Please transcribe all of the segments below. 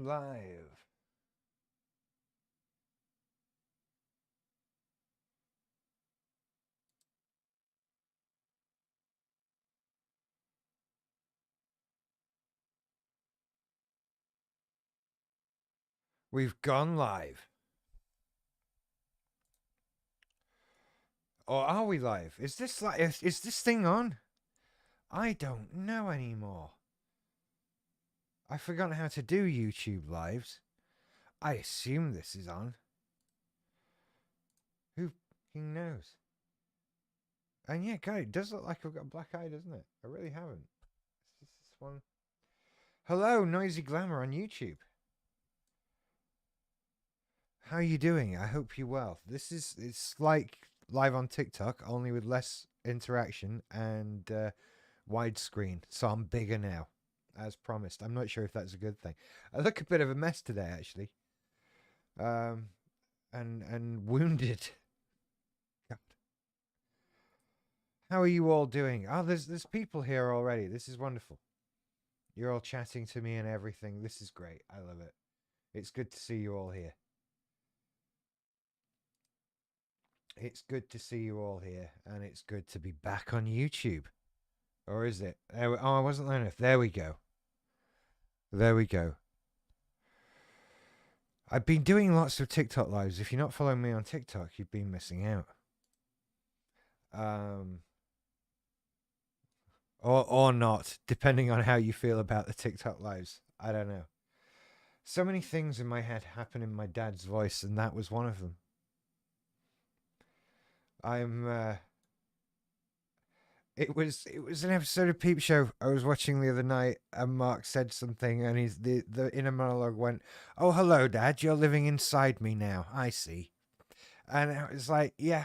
gone live. We've gone live. Or are we live? Is this like is this thing on? I don't know anymore. I've forgotten how to do YouTube lives. I assume this is on. Who fucking knows? And yeah, God, it does look like I've got a black eye, doesn't it? I really haven't. Is this one? Hello, Noisy Glamour on YouTube. How are you doing? I hope you're well. It's like live on TikTok, only with less interaction and widescreen. So I'm bigger now, as promised. I'm not sure if that's a good thing. I look a bit of a mess today, actually. Um, and wounded. God. How are you all doing? Oh, there's people here already. This is wonderful. You're all chatting to me and everything. This is great. I love it. It's good to see you all here. It's good to see you all here, and it's good to be back on YouTube. Or is it? Oh, I wasn't low enough. There we go. There we go. I've been doing lots of TikTok lives. If you're not following me on TikTok, you've been missing out. Or not, depending on how you feel about the TikTok lives. I don't know. So many things in my head happen in my dad's voice, and that was one of them. I'm it was an episode of Peep Show I was watching the other night, and Mark said something, and the inner monologue went, "Oh, hello, Dad. You're living inside me now. I see." And I was like, "Yeah."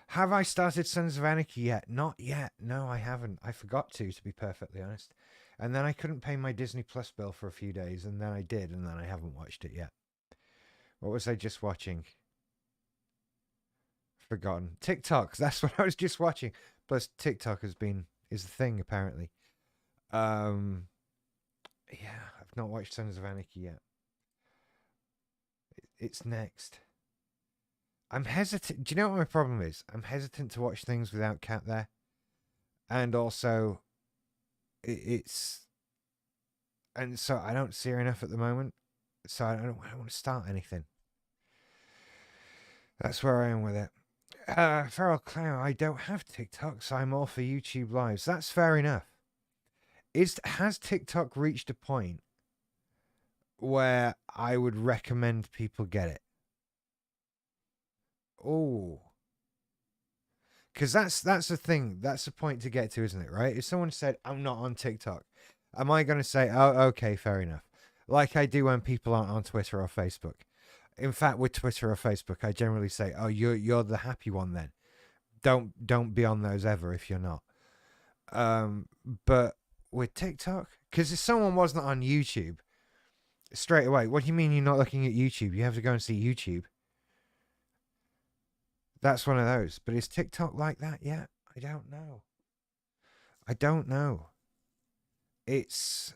Have I started Sons of Anarchy yet? Not yet. No, I haven't. I forgot to be perfectly honest. And then I couldn't pay my Disney Plus bill for a few days, and then I did, and then I haven't watched it yet. What was I just watching? Forgotten. TikTok. That's what I was just watching. Plus, TikTok is the thing apparently. Um, yeah, I've not watched Sons of Anarchy yet. It's next. I'm hesitant. Do you know what my problem is? I'm hesitant to watch things without Cat there, and also, it's and so I don't see her enough at the moment. So I don't want to start anything. That's where I am with it. Feral Clown, I don't have TikTok, so I'm all for YouTube Lives. That's fair enough. Has TikTok reached a point where I would recommend people get it? Oh, because that's the thing. That's the point to get to, isn't it? Right? If someone said I'm not on TikTok, am I going to say, "Oh, okay, fair enough," like I do when people aren't on Twitter or Facebook? In fact, with Twitter or Facebook, I generally say, "Oh, you're the happy one then. Don't be on those ever if you're not." Um, but with TikTok, because if someone wasn't on YouTube straight away, what do you mean you're not looking at YouTube? You have to go and see YouTube. That's one of those. But is TikTok like that yet? I don't know. I don't know. It's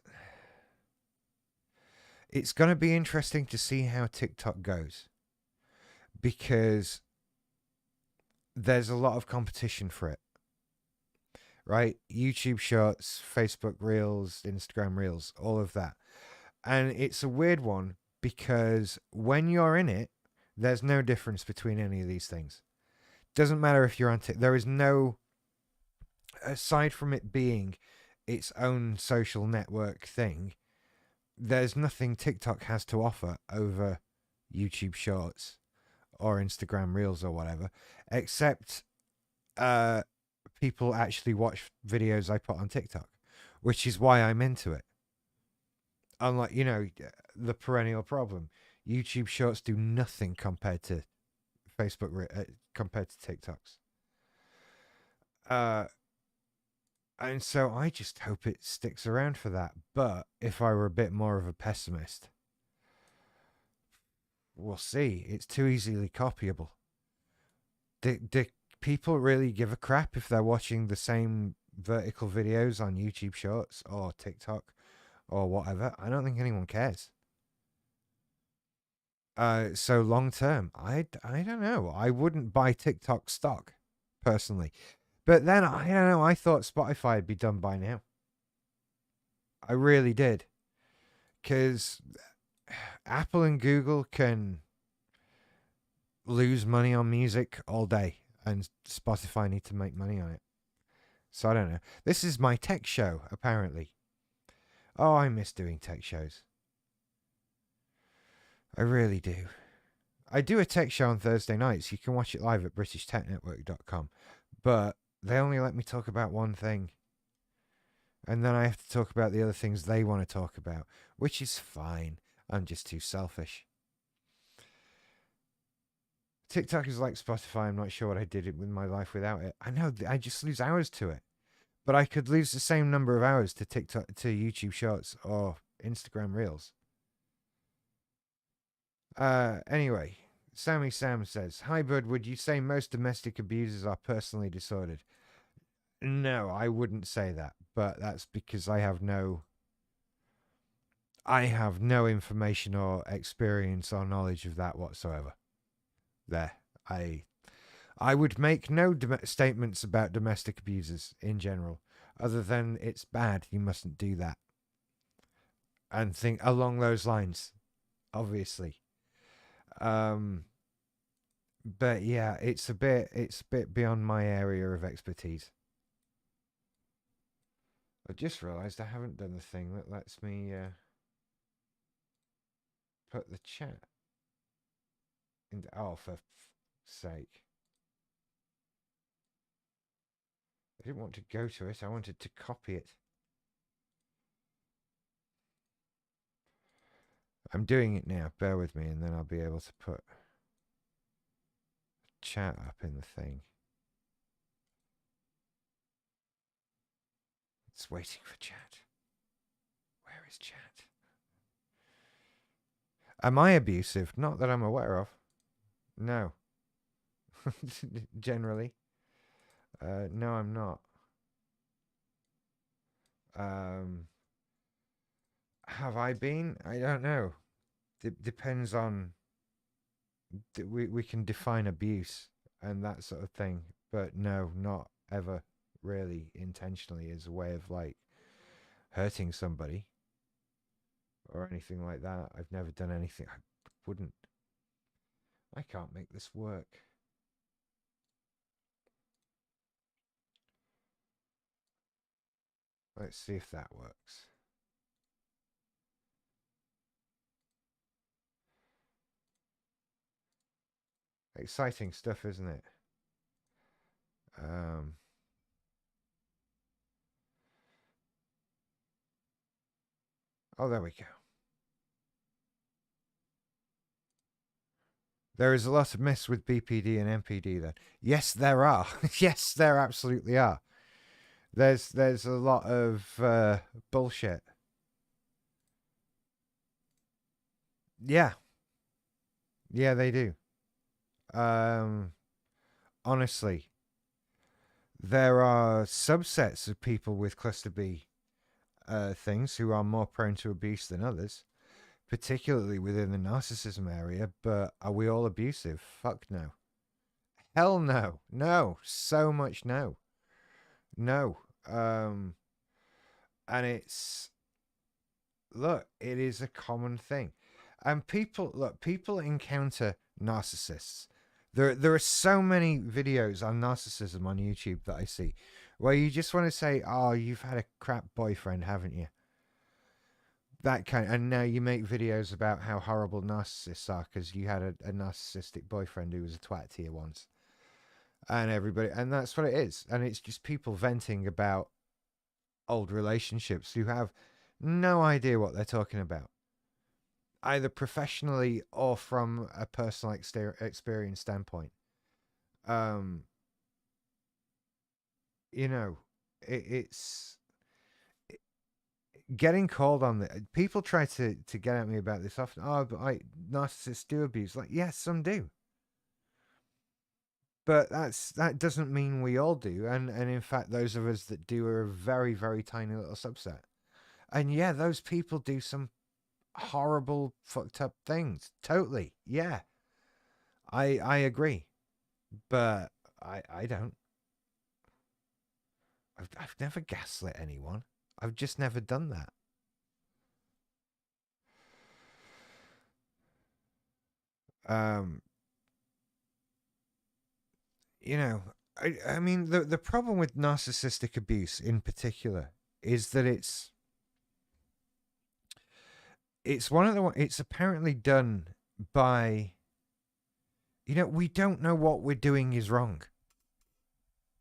it's going to be interesting to see how TikTok goes because there's a lot of competition for it. Right? YouTube Shorts, Facebook Reels, Instagram Reels, all of that. And it's a weird one because when you're in it, there's no difference between any of these things. Doesn't matter if you're on TikTok. There is no, aside from it being its own social network thing, there's nothing TikTok has to offer over YouTube Shorts or Instagram Reels or whatever, except people actually watch videos I put on TikTok, which is why I'm into it. Unlike, the perennial problem, YouTube Shorts do nothing compared to compared to TikToks. And so I just hope it sticks around for that. But if I were a bit more of a pessimist, we'll see. It's too easily copyable. Do people really give a crap if they're watching the same vertical videos on YouTube Shorts or TikTok or whatever. I don't think anyone cares. So long term, I don't know. I wouldn't buy TikTok stock personally, but then I don't know. I thought Spotify would be done by now. I really did, because Apple and Google can lose money on music all day, and Spotify need to make money on it. So I don't know. This is my tech show, apparently. Oh, I miss doing tech shows. I really do. I do a tech show on Thursday nights. You can watch it live at BritishTechNetwork.com. But they only let me talk about one thing. And then I have to talk about the other things they want to talk about, which is fine. I'm just too selfish. TikTok is like Spotify. I'm not sure what I did with my life without it. I know, I just lose hours to it. But I could lose the same number of hours to TikTok, to YouTube Shorts or Instagram Reels. Anyway, Sammy Sam says, "Hi, Bud. Would you say most domestic abusers are personally disordered?" No, I wouldn't say that, but that's because I have no information or experience or knowledge of that whatsoever. There, I would make no statements about domestic abusers in general, other than it's bad. You mustn't do that, and think along those lines. Obviously, but yeah, it's a bit beyond my area of expertise. I just realised I haven't done the thing that lets me put the chat into. Oh, for sake! I didn't want to go to it. I wanted to copy it. I'm doing it now. Bear with me, and then I'll be able to put chat up in the thing. It's waiting for chat. Where is chat? Am I abusive? Not that I'm aware of. No. Generally. No, I'm not. Have I been? I don't know. Depends on. We can define abuse and that sort of thing, but no, not ever really intentionally as a way of like hurting somebody or anything like that. I've never done anything. I wouldn't. I can't make this work. Let's see if that works. Exciting stuff, isn't it? Oh, there we go. There is a lot of myths with BPD and MPD then. Yes, there are. Yes, there absolutely are. There's a lot of bullshit. Yeah. Yeah, they do. Um, honestly, there are subsets of people with cluster B things who are more prone to abuse than others, particularly within the narcissism area. But are we all abusive? Fuck no. Hell no. No. So much no. No. And it's, look, it is a common thing. And people encounter narcissists. There are so many videos on narcissism on YouTube that I see where you just want to say, "Oh, you've had a crap boyfriend, haven't you?" That kind, and now you make videos about how horrible narcissists are because you had a narcissistic boyfriend who was a twat to you once, and everybody, and that's what it is, and it's just people venting about old relationships who have no idea what they're talking about, either professionally or from a personal experience standpoint. Um, you know, it's getting called on the people try to get at me about this often. Oh, but narcissists do abuse. Like, yes, some do, but that doesn't mean we all do. And in fact, those of us that do are a very very tiny little subset. And yeah, those people do some horrible, fucked up things. Totally. Yeah. I agree. But I don't. I've never gaslit anyone. I've just never done that. Um, you know, I mean, the problem with narcissistic abuse in particular is that it's one of the it's apparently done by, we don't know what we're doing is wrong,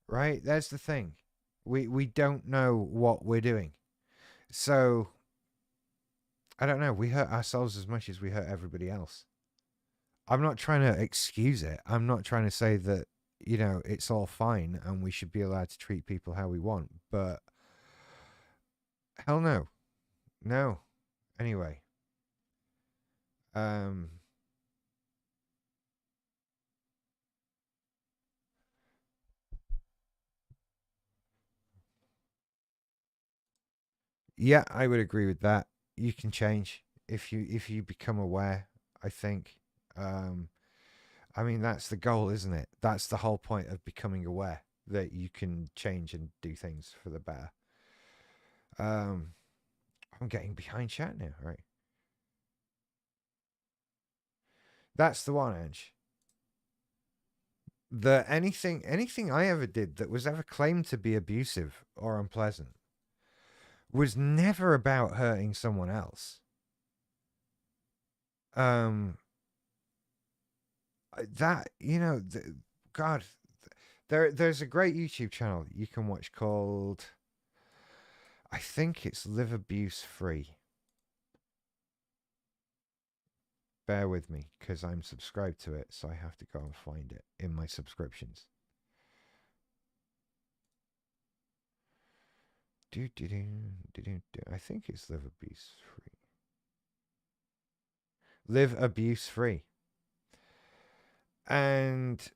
right? That's the thing. We don't know what we're doing. So I don't know. We hurt ourselves as much as we hurt everybody else. I'm not trying to excuse it. I'm not trying to say that, it's all fine and we should be allowed to treat people how we want. But hell no. No. Anyway. Um yeah, I would agree with that. You can change if you become aware, I think. Um I mean, that's the goal, isn't it? That's the whole point of becoming aware, that you can change and do things for the better. Um, I'm getting behind chat now, right? That's the one, Ange. The anything I ever did that was ever claimed to be abusive or unpleasant was never about hurting someone else. Um, that God, there's a great YouTube channel you can watch called, I think it's Live Abuse Free. Bear with me because I'm subscribed to it, so I have to go and find it in my subscriptions. I think it's Live Abuse Free. Live Abuse Free. And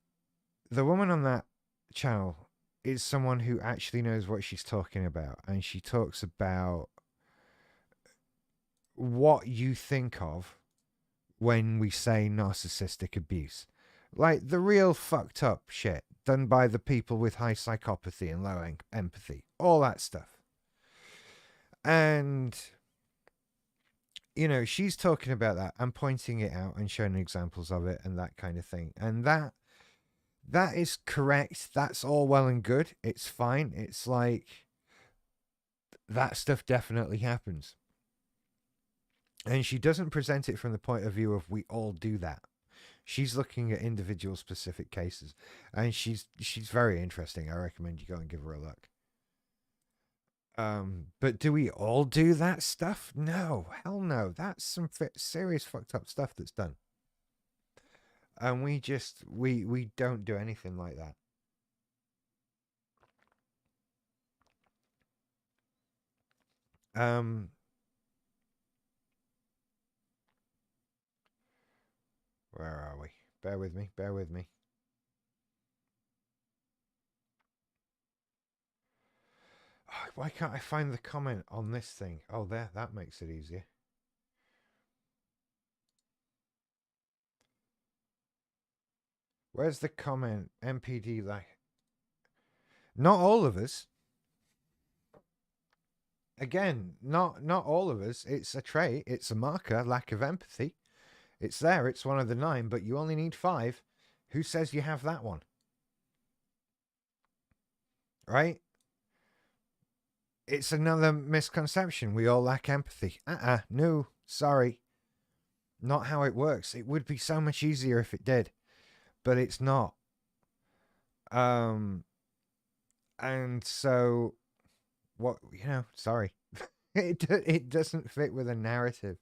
the woman on that channel is someone who actually knows what she's talking about. And she talks about what you think of when we say narcissistic abuse. Like the real fucked up shit done by the people with high psychopathy and low empathy. All that stuff. And she's talking about that and pointing it out and showing examples of it and that kind of thing. And that is correct. That's all well and good. It's fine. It's like that stuff definitely happens. And she doesn't present it from the point of view of we all do that. She's looking at individual specific cases, and she's very interesting. I recommend you go and give her a look. But do we all do that stuff? No, hell no. That's some serious fucked up stuff that's done. And we don't do anything like that. Um where are we? Bear with me, bear with me. Oh, why can't I find the comment on this thing? Oh, there, that makes it easier. Where's the comment? MPD like, not all of us. Again, not all of us. It's a trait, it's a marker, lack of empathy. It's there, it's one of the 9, but you only need 5. Who says you have that one? Right? It's another misconception. We all lack empathy. No, sorry. Not how it works. It would be so much easier if it did, but it's not. And so what, sorry. it doesn't fit with a narrative.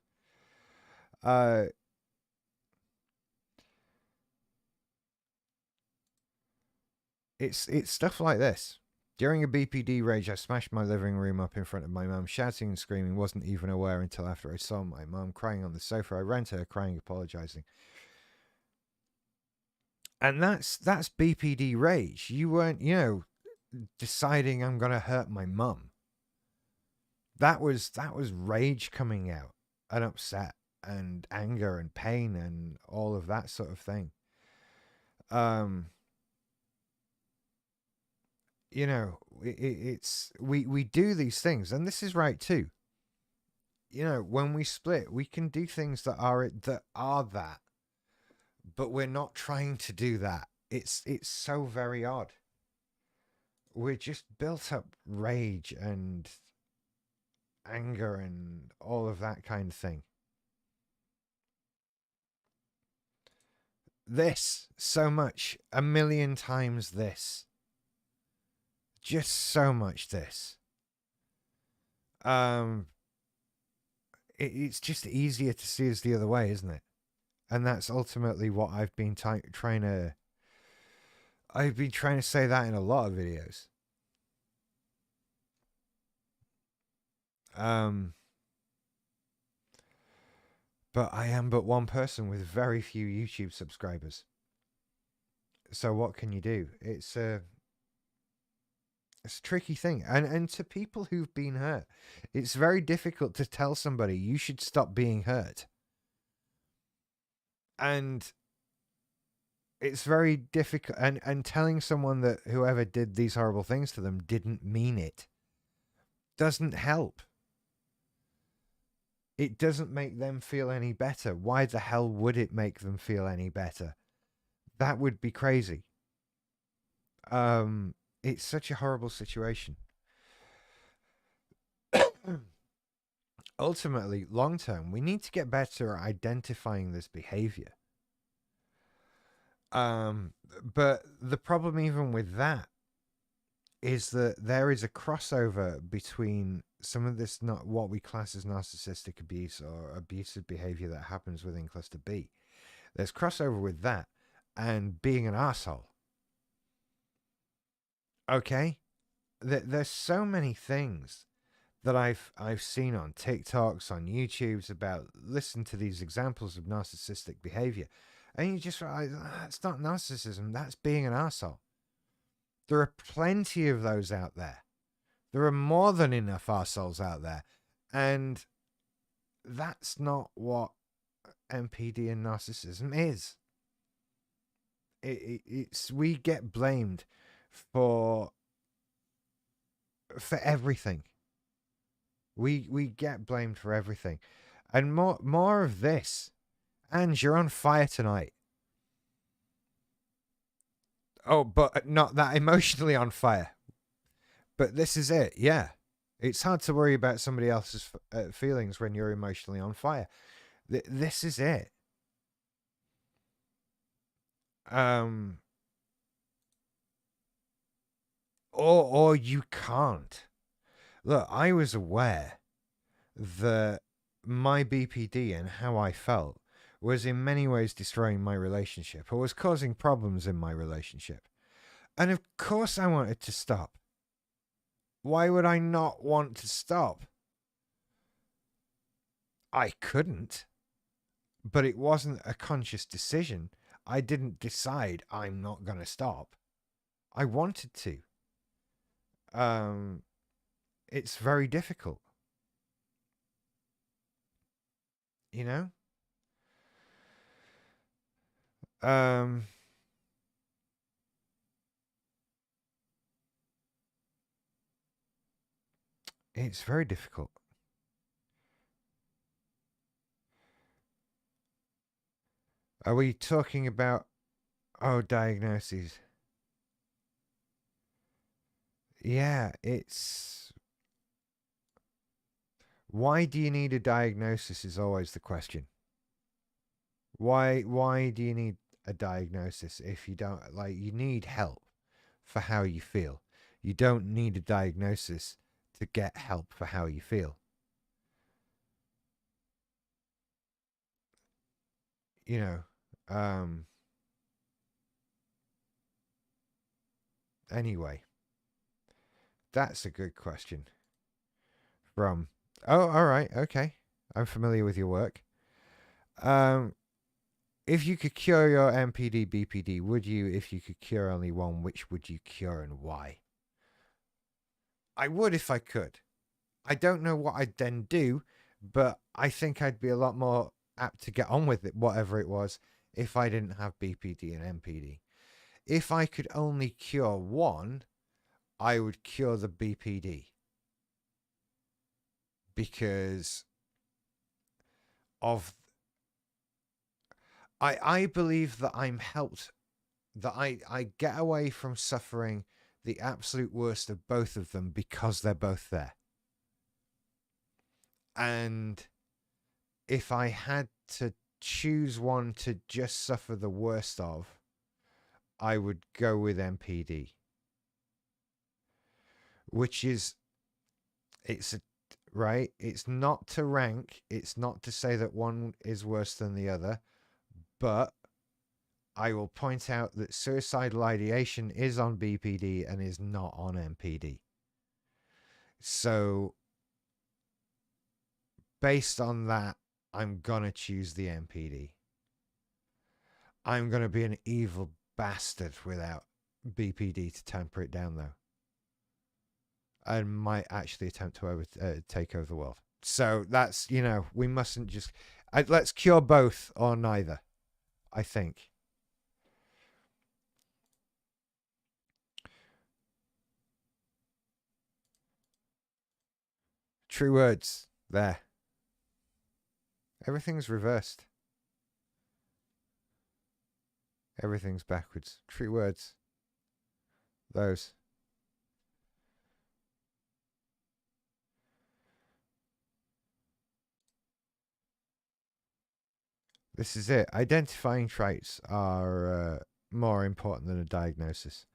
It's stuff like this. During a BPD rage, I smashed my living room up in front of my mum, shouting and screaming, wasn't even aware until after I saw my mum crying on the sofa. I ran to her crying, apologizing. And that's BPD rage. You weren't, deciding I'm going to hurt my mum. that was rage coming out, and upset and anger and pain and all of that sort of thing. Um, you know, it's we do these things, and this is right too. You know, when we split, we can do things that are that, but we're not trying to do that. It's so very odd. We're just built up rage and anger and all of that kind of thing. This, so much, a million times this. Just so much this. It's just easier to see as the other way, isn't it? And that's ultimately what I've been trying to. I've been trying to say that in a lot of videos. But I am but one person with very few YouTube subscribers. So what can you do? It's a tricky thing. And to people who've been hurt, it's very difficult to tell somebody you should stop being hurt. And it's very difficult, and telling someone that whoever did these horrible things to them didn't mean it doesn't help. It doesn't make them feel any better. Why the hell would it make them feel any better? That would be crazy. It's such a horrible situation. Ultimately, long term, we need to get better at identifying this behavior. But the problem even with that is that there is a crossover between some of this, not what we class as narcissistic abuse or abusive behavior that happens within cluster B. There's crossover with that and being an asshole. Okay? There's so many things that I've seen on TikToks, on YouTubes about, listen to these examples of narcissistic behavior. And you just realize, that's not narcissism, that's being an asshole. There are plenty of those out there. There are more than enough assholes out there. And that's not what NPD and narcissism is. It's we get blamed for everything. We get blamed for everything. And more of this. And you're on fire tonight. Oh, but not that emotionally on fire. But this is it, yeah. It's hard to worry about somebody else's feelings when you're emotionally on fire. This is it. Or you can't. Look, I was aware that my BPD and how I felt was in many ways destroying my relationship, or was causing problems in my relationship. And of course I wanted to stop. Why would I not want to stop? I couldn't. But it wasn't a conscious decision. I didn't decide I'm not going to stop. I wanted to. It's very difficult. You know? It's very difficult. Are we talking about, diagnoses? Yeah, it's... Why do you need a diagnosis is always the question. Why do you need a diagnosis if you don't, you need help for how you feel. You don't need a diagnosis to get help for how you feel. You know, anyway, that's a good question. From, oh, all right, okay. I'm familiar with your work. If you could cure your NPD, BPD, would you? If you could cure only one, which would you cure and why? I would if I could. I don't know what I'd then do, but I think I'd be a lot more apt to get on with it, whatever it was, if I didn't have BPD and MPD. If I could only cure one, I would cure the BPD because of I believe that I'm helped, that I get away from suffering the absolute worst of both of them because they're both there. And if I had to choose one to just suffer the worst of, I would go with MPD, which is, it's a, right? It's not to rank, it's not to say that one is worse than the other, but I will point out that suicidal ideation is on BPD and is not on MPD. So, based on that, I'm going to choose the MPD. I'm going to be an evil bastard without BPD to temper it down, though. And might actually attempt to take over the world. So that's, we mustn't just. Let's cure both or neither, I think. True words. There. Everything's reversed. Everything's backwards. True words. Those. This is it. Identifying traits are more important than a diagnosis.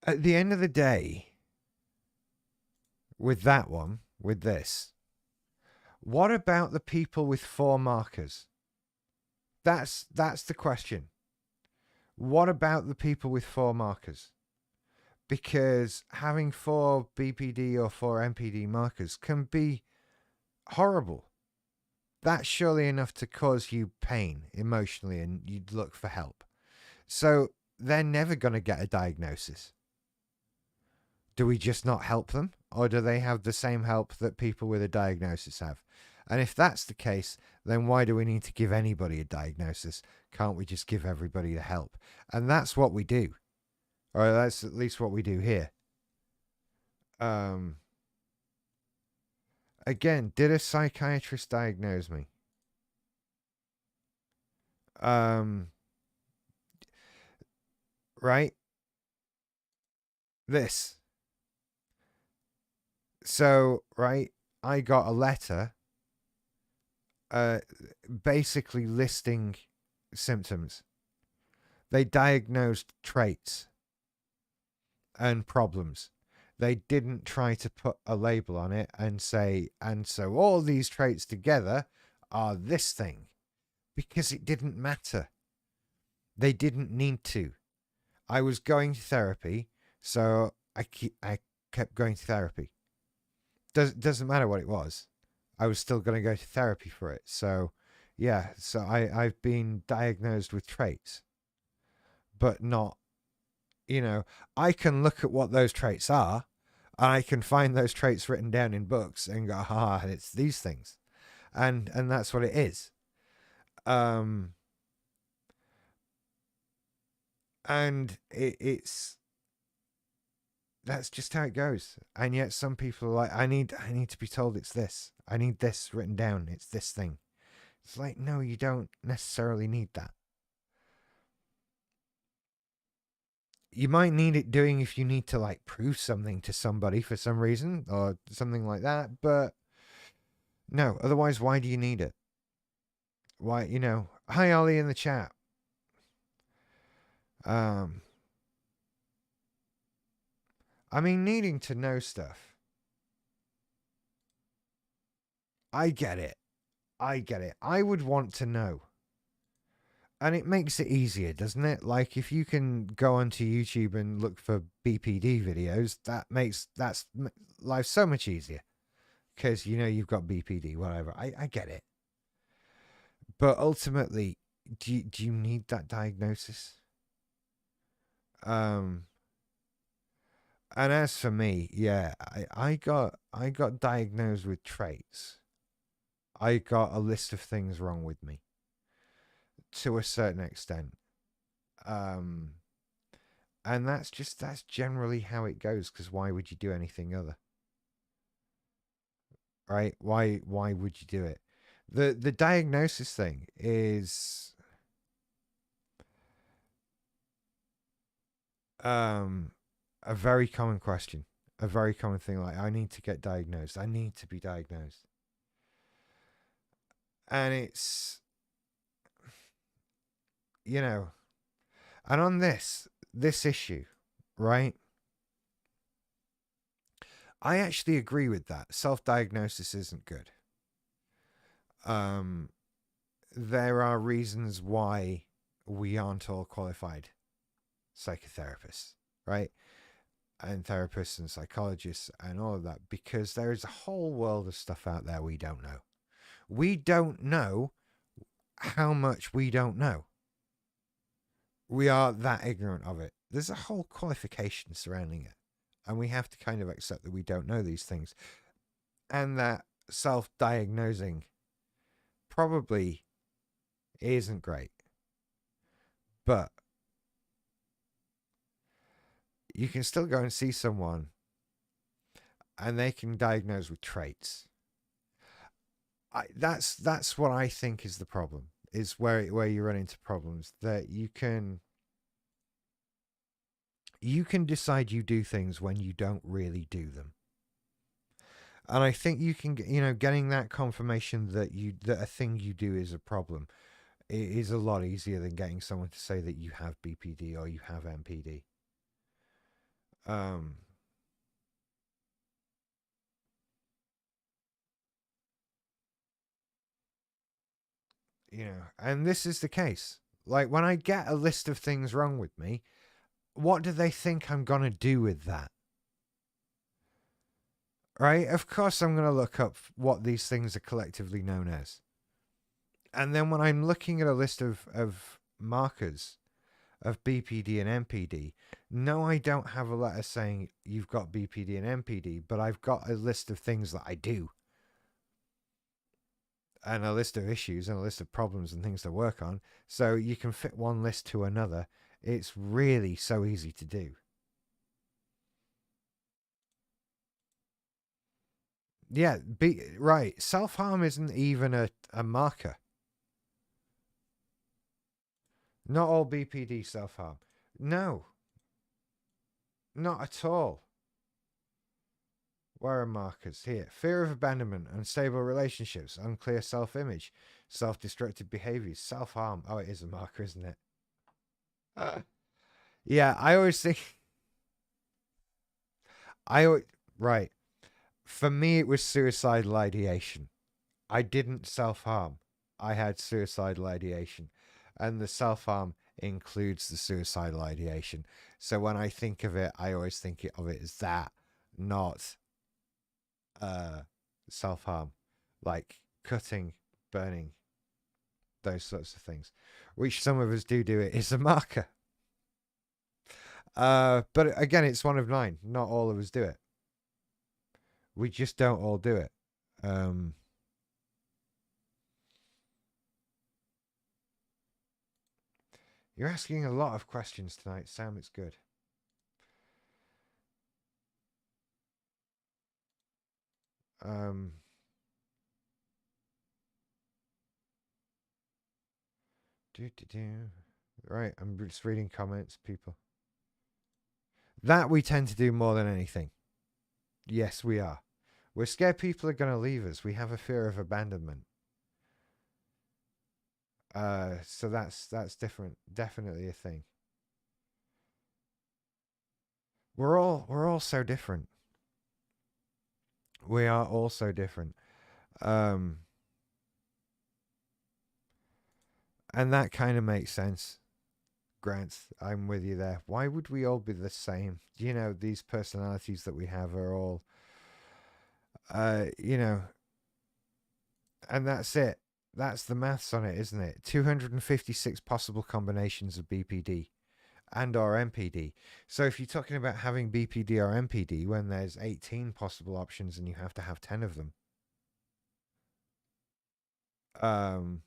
At the end of the day, with that one, with this, what about the people with 4 markers? That's the question. What about the people with 4 markers? Because having 4 BPD or 4 MPD markers can be horrible. That's surely enough to cause you pain emotionally and you'd look for help. So they're never going to get a diagnosis. Do we just not help them? Or do they have the same help that people with a diagnosis have? And if that's the case, then why do we need to give anybody a diagnosis? Can't we just give everybody the help? And that's what we do. Or that's at least what we do here. Again, did a psychiatrist diagnose me? Right? This. So, right, I got a letter basically listing symptoms. They diagnosed traits and problems. They didn't try to put a label on it and say, and so all these traits together are this thing, because it didn't matter. They didn't need to. I was going to therapy, so I kept going to therapy. Doesn't matter what it was. I was still going to go to therapy for it. So, yeah, so I've been diagnosed with traits, but not, I can look at what those traits are, and I can find those traits written down in books and go, it's these things. And that's what it is. And it's that's just how it goes. And yet some people are like, I need to be told it's this. I need this written down. It's this thing. It's like, no, you don't necessarily need that. You might need it doing if you need to like prove something to somebody for some reason or something like that, but no, otherwise why do you need it? Why, hi Ollie in the chat. I mean, needing to know stuff. I get it. I would want to know. And it makes it easier, doesn't it? Like if you can go onto YouTube and look for BPD videos, that's life so much easier. Because you've got BPD, whatever. I get it. But ultimately, do you need that diagnosis? And as for me, yeah, I got diagnosed with traits. I got a list of things wrong with me to a certain extent. Um, and that's generally how it goes. Because why would you do anything other, right? Why would you do it? The diagnosis thing is um a very common question, a very common thing. Like, I need to get diagnosed. I need to be diagnosed, and it's, you know, and on this issue, right? I actually agree with that. Self-diagnosis isn't good. Um, there are reasons why we aren't all qualified psychotherapists, right? And therapists and psychologists and all of that, because there is a whole world of stuff out there we don't know. We don't know how much we don't know. We are that ignorant of it. There's a whole qualification surrounding it. And we have to kind of accept that we don't know these things. And that self diagnosing probably isn't great. But you can still go and see someone and they can diagnose with traits. That's what I think is the problem. Is where you run into problems, that you can decide you do things when you don't really do them. And I think you can, getting that confirmation that a thing you do is a problem, it is a lot easier than getting someone to say that you have BPD or you have MPD. Um, and this is the case. Like, when I get a list of things wrong with me, what do they think I'm gonna do with that? Right? Of course, I'm gonna look up what these things are collectively known as. And then when I'm looking at a list of markers of BPD and MPD, no, I don't have a letter saying you've got BPD and MPD, but I've got a list of things that I do, and a list of issues and a list of problems and things to work on. So you can fit one list to another. It's really so easy to do. Yeah, right. Self harm isn't even a marker. Not all BPD self harm. No, not at all. Where are markers? Here. Fear of abandonment, unstable relationships, unclear self image, self destructive behaviors, self harm. Oh, it is a marker, isn't it? Yeah, I always think. I always, right. For me, it was suicidal ideation. I didn't self harm. I had suicidal ideation. And the self harm includes the suicidal ideation. So when I think of it, I always think of it as that, not uh, self harm, like cutting, burning, those sorts of things, which some of us do it is a marker. But again, it's one of nine. Not all of us do it. We just don't all do it. You're asking a lot of questions tonight, Sam. It's good. Um, do. Right, I'm just reading comments, people. That we tend to do more than anything. Yes, we are. We're scared people are going to leave us. We have a fear of abandonment. So that's different. Definitely a thing. We're all so different. We are all so different. Um, and that kind of makes sense. Grant, I'm with you there. Why would we all be the same? These personalities that we have are all, uh, you know, and that's it. That's the maths on it, isn't it? 256 possible combinations of BPD and or MPD. So if you're talking about having BPD or MPD when there's 18 possible options and you have to have 10 of them, um,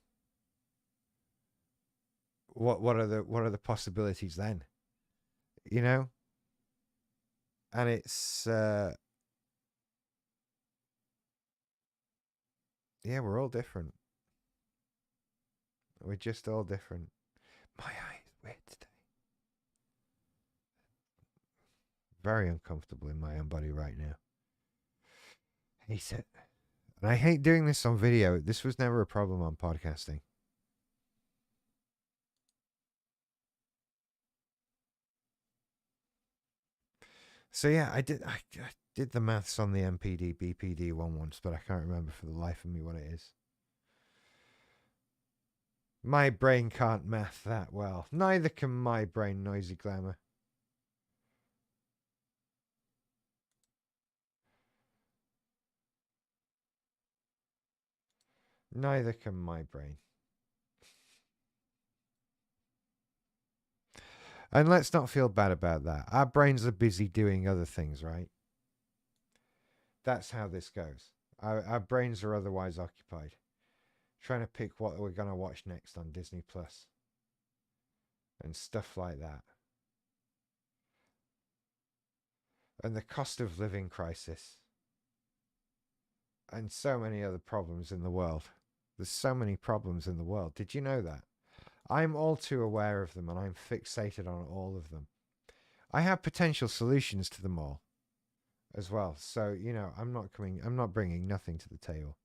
what are the possibilities then? You know, and it's yeah, we're all different. We're just all different. My eyes weird today. Very uncomfortable in my own body right now. Hate it. And I hate doing this on video. This was never a problem on podcasting. So yeah, I did the maths on the MPD BPD one once, but I can't remember for the life of me what it is. My brain can't math that well. Neither can my brain, Noisy Glamour. Neither can my brain. And let's not feel bad about that. Our brains are busy doing other things, right? That's how this goes. Our brains are otherwise occupied, trying to pick what we're going to watch next on Disney Plus and stuff like that. And the cost of living crisis and so many other problems in the world. There's so many problems in the world. Did you know that? I'm all too aware of them and I'm fixated on all of them. I have potential solutions to them all as well. So, you know, I'm not bringing nothing to the table.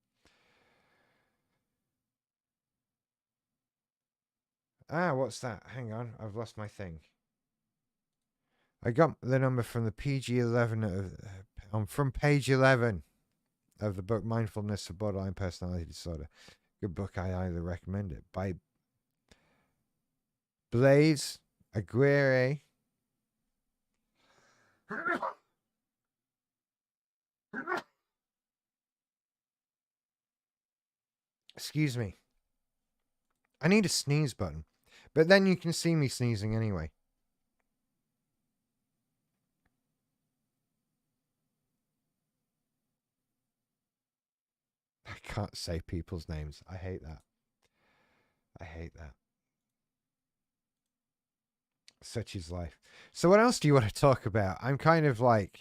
Ah, what's that? Hang on, I've lost my thing. I got the number from the PG-11 from page 11 of the book Mindfulness of Borderline Personality Disorder. Good book. I highly recommend it. By Blaise Aguirre. Excuse me. I need a sneeze button. But then you can see me sneezing anyway. I can't say people's names. I hate that. I hate that. Such is life. So what else do you want to talk about? I'm kind of like,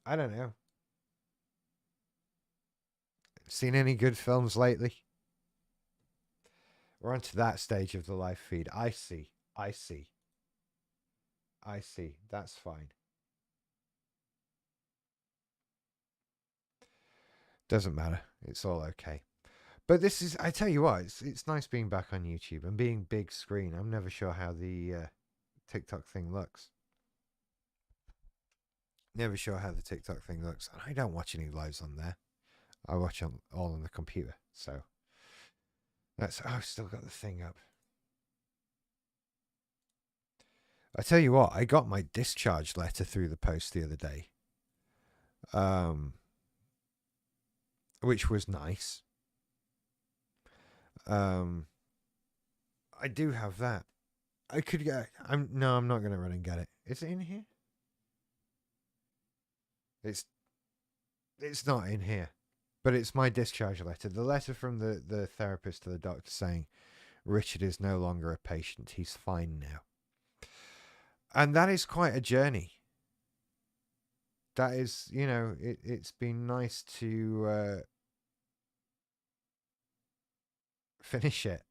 I don't know. Seen any good films lately? We're on to that stage of the live feed. I see. I see. I see. That's fine. Doesn't matter. It's all okay. But this is, I tell you what, it's nice being back on YouTube and being big screen. I'm never sure how the TikTok thing looks. Never sure how the TikTok thing looks. And I don't watch any lives on there. I watch all on the computer. So that's, oh, I've still got the thing up. I tell you what, I got my discharge letter through the post the other day. Which was nice. I do have that. I could get. I'm not gonna run and get it. Is it in here? It's not in here, but it's my discharge letter. The letter from the therapist to the doctor saying Richard is no longer a patient. He's fine now, and that is quite a journey. That is, you know, it's been nice to finish it.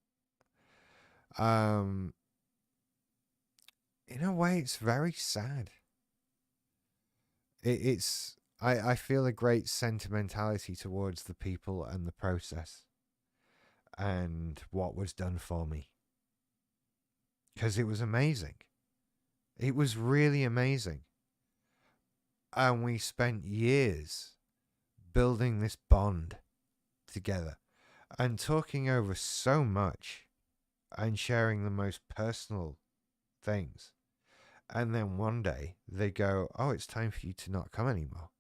In a way, it's very sad. It's I feel a great sentimentality towards the people and the process and what was done for me because it was amazing. It was really amazing, and we spent years building this bond together and talking over so much and sharing the most personal things. And then one day they go, "Oh, it's time for you to not come anymore."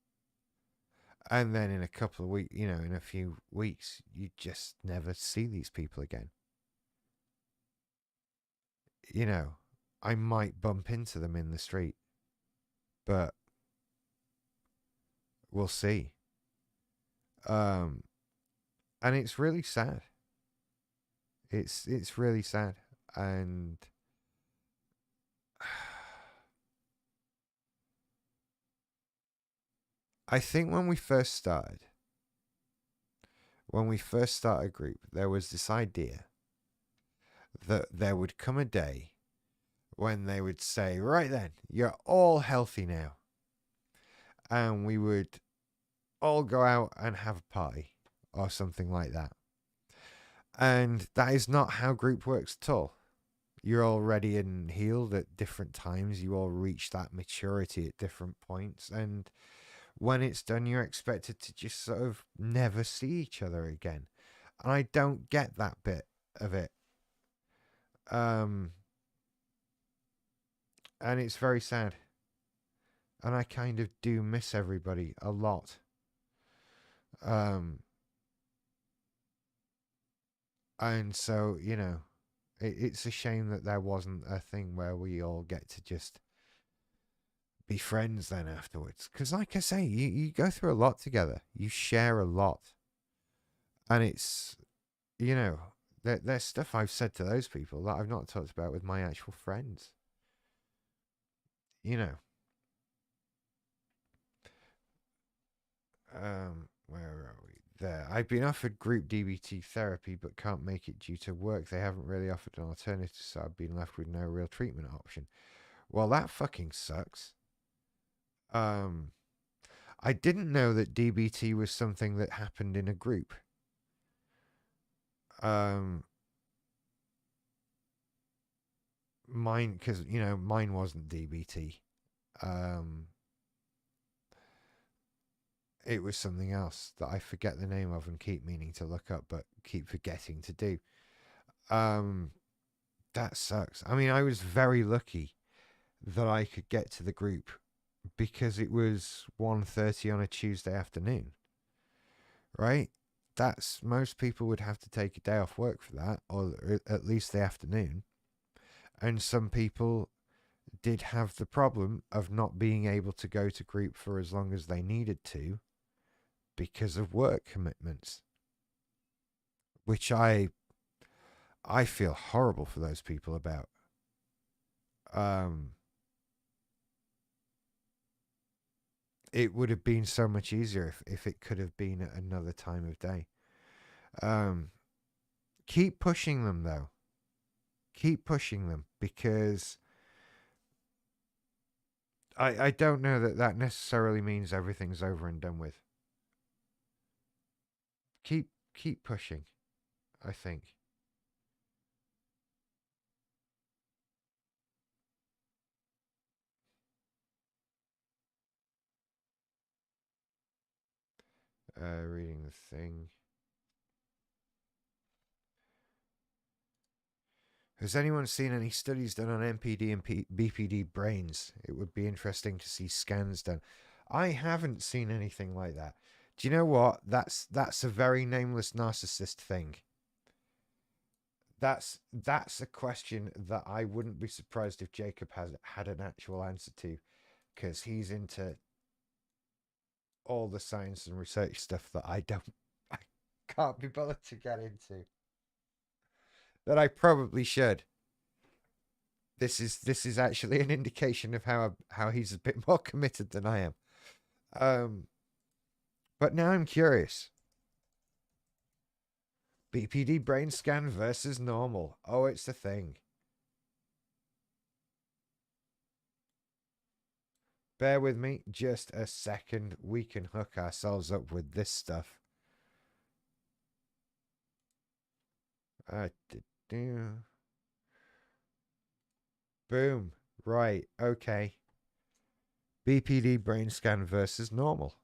And then in a couple of weeks, you know, in a few weeks, you just never see these people again. You know, I might bump into them in the street, but we'll see. Um, and it's really sad. It's really sad, and I think when we first started a group, there was this idea that there would come a day when they would say, right then, you're all healthy now. And we would all go out and have a party or something like that. And that is not how group works at all. You're all ready and healed at different times. You all reach that maturity at different points. And when it's done, you're expected to just sort of never see each other again. And I don't get that bit of it. And it's very sad. And I kind of do miss everybody a lot. And so, it's a shame that there wasn't a thing where we all get to just be friends then afterwards. Because, like I say, you go through a lot together, you share a lot. And it's, there's stuff I've said to those people that I've not talked about with my actual friends. Where are we? There. I've been offered group DBT therapy but can't make it due to work. They haven't really offered an alternative, so I've been left with no real treatment option. Well, that fucking sucks. I didn't know that DBT was something that happened in a group. Mine, because, mine wasn't DBT. It was something else that I forget the name of and keep meaning to look up, but keep forgetting to do. That sucks. I mean, I was very lucky that I could get to the group because it was 1:30 on a Tuesday afternoon. Right? That's most people would have to take a day off work for that, or at least the afternoon. And some people did have the problem of not being able to go to group for as long as they needed to because of work commitments, which I feel horrible for those people about. It would have been so much easier if it could have been at another time of day. Keep pushing them, though. Keep pushing them, because I don't know that necessarily means everything's over and done with. Keep pushing, I think. Reading the thing. Has anyone seen any studies done on NPD and BPD brains? It would be interesting to see scans done. I haven't seen anything like that. Do you know what? That's a very nameless narcissist thing. That's a question that I wouldn't be surprised if Jacob has had an actual answer to, because he's into all the science and research stuff that I can't be bothered to get into. That I probably should. This is actually an indication of how he's a bit more committed than I am. But now I'm curious. BPD brain scan versus normal. Oh, it's a thing. Bear with me just a second. We can hook ourselves up with this stuff. Boom. Right. Okay. BPD brain scan versus normal.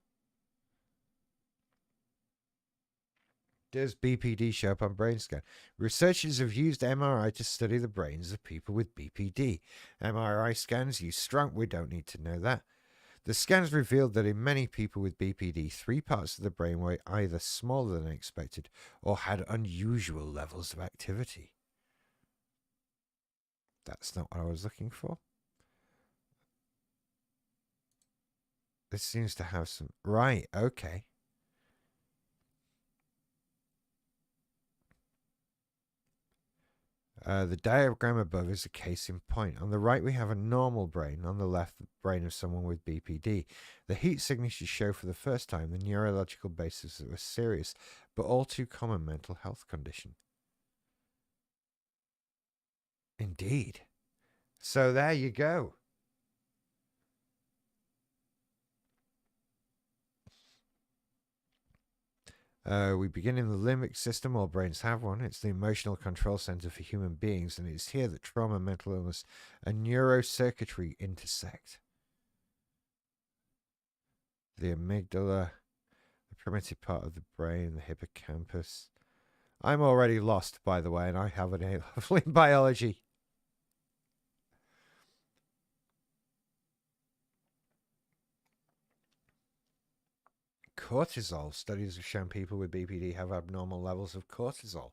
Does BPD show up on brain scan? Researchers have used MRI to study the brains of people with BPD. MRI scans use strong. We don't need to know that. The scans revealed that in many people with BPD, 3 parts of the brain were either smaller than expected or had unusual levels of activity. That's not what I was looking for. This seems to have some... Right, okay. The diagram above is a case in point. On the right, we have a normal brain. On the left, the brain of someone with BPD. The heat signatures show for the first time the neurological basis of a serious but all too common mental health condition. Indeed. So there you go. We begin in the limbic system. All brains have one. It's the emotional control center for human beings, and it's here that trauma, mental illness, and neurocircuitry intersect. The amygdala, the primitive part of the brain, the hippocampus. I'm already lost, by the way, and I have an A level in biology. Cortisol. Studies have shown people with BPD have abnormal levels of cortisol.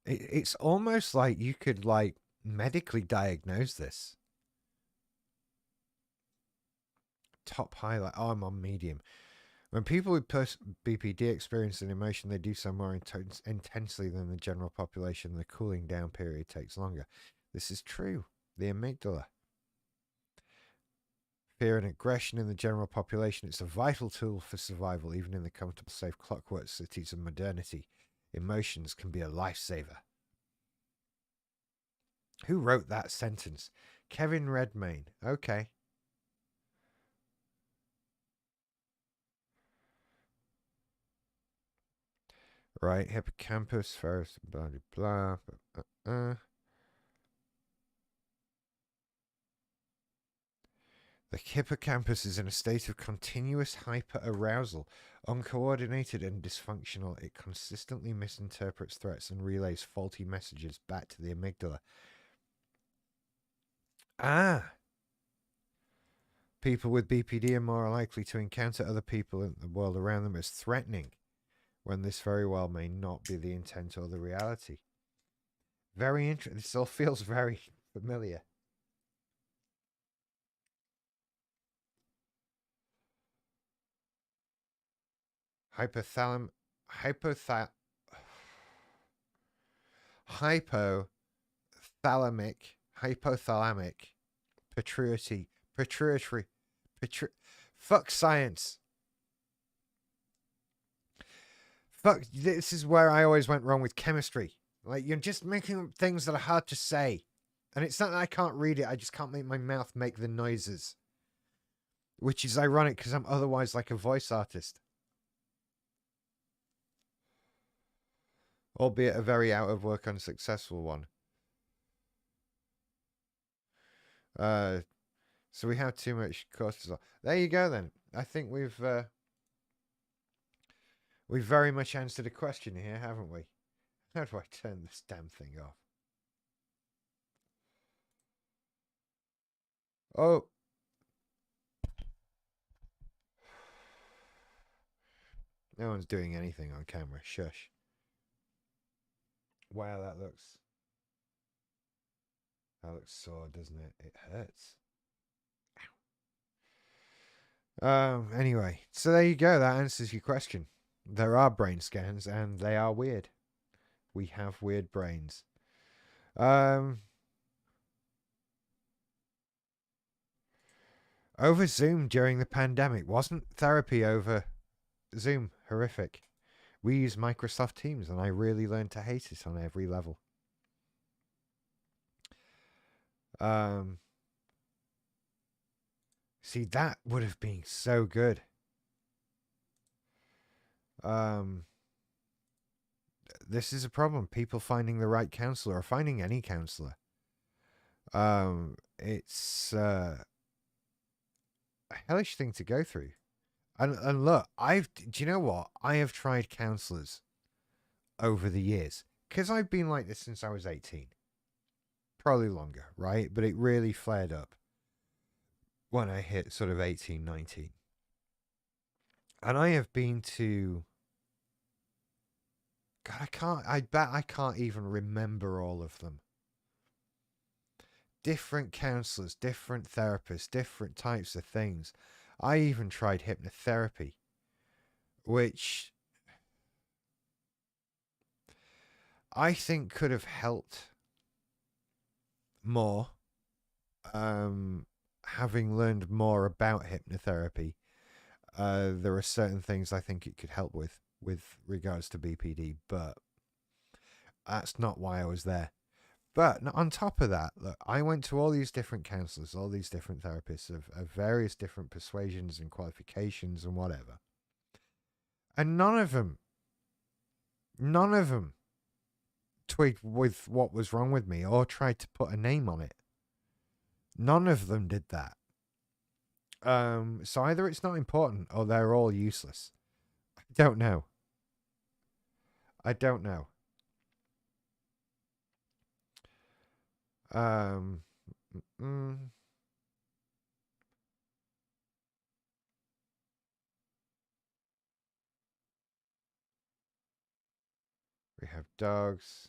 It's almost like you could medically diagnose this. Top highlight. Oh, I'm on medium. When people with BPD experience an emotion, they do so more intensely than the general population. The cooling down period takes longer. This is true. The amygdala. Fear and aggression in the general population. It's a vital tool for survival, even in the comfortable, safe clockwork cities of modernity. Emotions can be a lifesaver. Who wrote that sentence? Kevin Redmayne. Okay. Right, hippocampus, first, blah, blah, blah. The hippocampus is in a state of continuous hyperarousal, uncoordinated and dysfunctional. It consistently misinterprets threats and relays faulty messages back to the amygdala. People with BPD are more likely to encounter other people in the world around them as threatening, when this very well may not be the intent or the reality. Very interesting. This all feels very familiar. Hypothalamic pituitary fuck science. Fuck, this is where I always went wrong with chemistry. Like, you're just making things that are hard to say. And it's not that I can't read it, I just can't make my mouth make the noises. Which is ironic because I'm otherwise like a voice artist. Albeit a very out of work unsuccessful one. So we have too much cortisol. There you go then. I think we've very much answered a question here, haven't we? How do I turn this damn thing off? Oh. No one's doing anything on camera. Shush. Wow, that looks sore, doesn't it? It hurts. Anyway, so there you go. That answers your question. There are brain scans, and they are weird. We have weird brains. Over Zoom during the pandemic. Wasn't therapy over Zoom horrific? We use Microsoft Teams, and I really learned to hate it on every level. See, that would have been so good. This is a problem. People finding the right counselor or finding any counselor. It's a hellish thing to go through. And look, do you know what? I have tried counselors over the years because I've been like this since I was 18. Probably longer, right? But it really flared up when I hit sort of 18, 19. And I have been to... God, I bet I can't even remember all of them. different counselors, different therapists, different types of things. I even tried hypnotherapy, which I think could have helped more. Having learned more about hypnotherapy, there are certain things I think it could help with regards to BPD, but that's not why I was there. But on top of that, look, I went to all these different counselors, all these different therapists of various different persuasions and qualifications and whatever. And none of them twigged with what was wrong with me or tried to put a name on it. None of them did that. So either it's not important or they're all useless. I don't know. I don't know. Um, mm, we have dogs.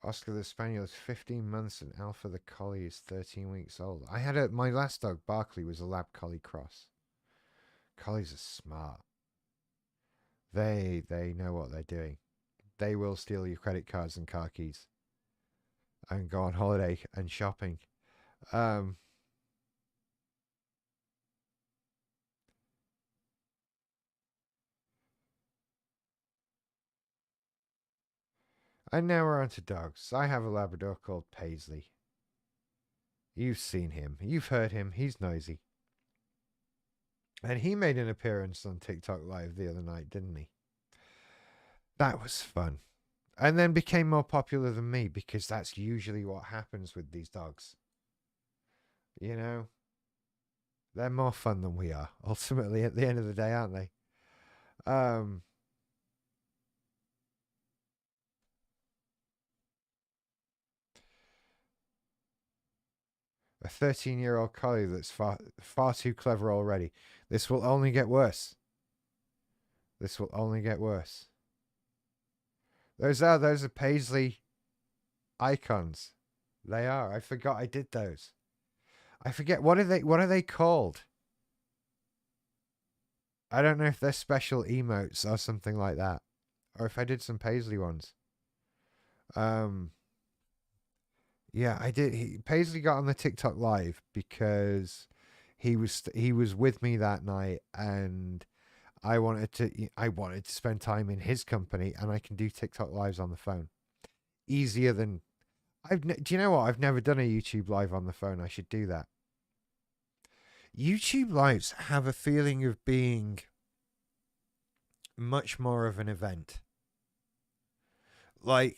Oscar the Spaniel is 15 months and Alpha the Collie is 13 weeks old. My last dog, Barkley, was a Lab Collie cross. Collies are smart. They know what they're doing. They will steal your credit cards and car keys and go on holiday and shopping. Um, and now we're on to dogs. I have a Labrador called Paisley. You've seen him. You've heard him. He's noisy. And he made an appearance on TikTok Live the other night, didn't he? That was fun. And then became more popular than me because that's usually what happens with these dogs. You know, they're more fun than we are, ultimately, at the end of the day, aren't they? Um, a 13-year-old collie that's far too clever already. This will only get worse. This will only get worse. Those are Paisley icons. They are. I forgot I did those. I forget what are they called? I don't know if they're special emotes or something like that. Or if I did some Paisley ones. Um yeah, I did. Paisley got on the TikTok live because he was with me that night and I wanted to spend time in his company and I can do TikTok lives on the phone. Easier than do you know what? I've never done a YouTube live on the phone. I should do that. YouTube lives have a feeling of being much more of an event. Like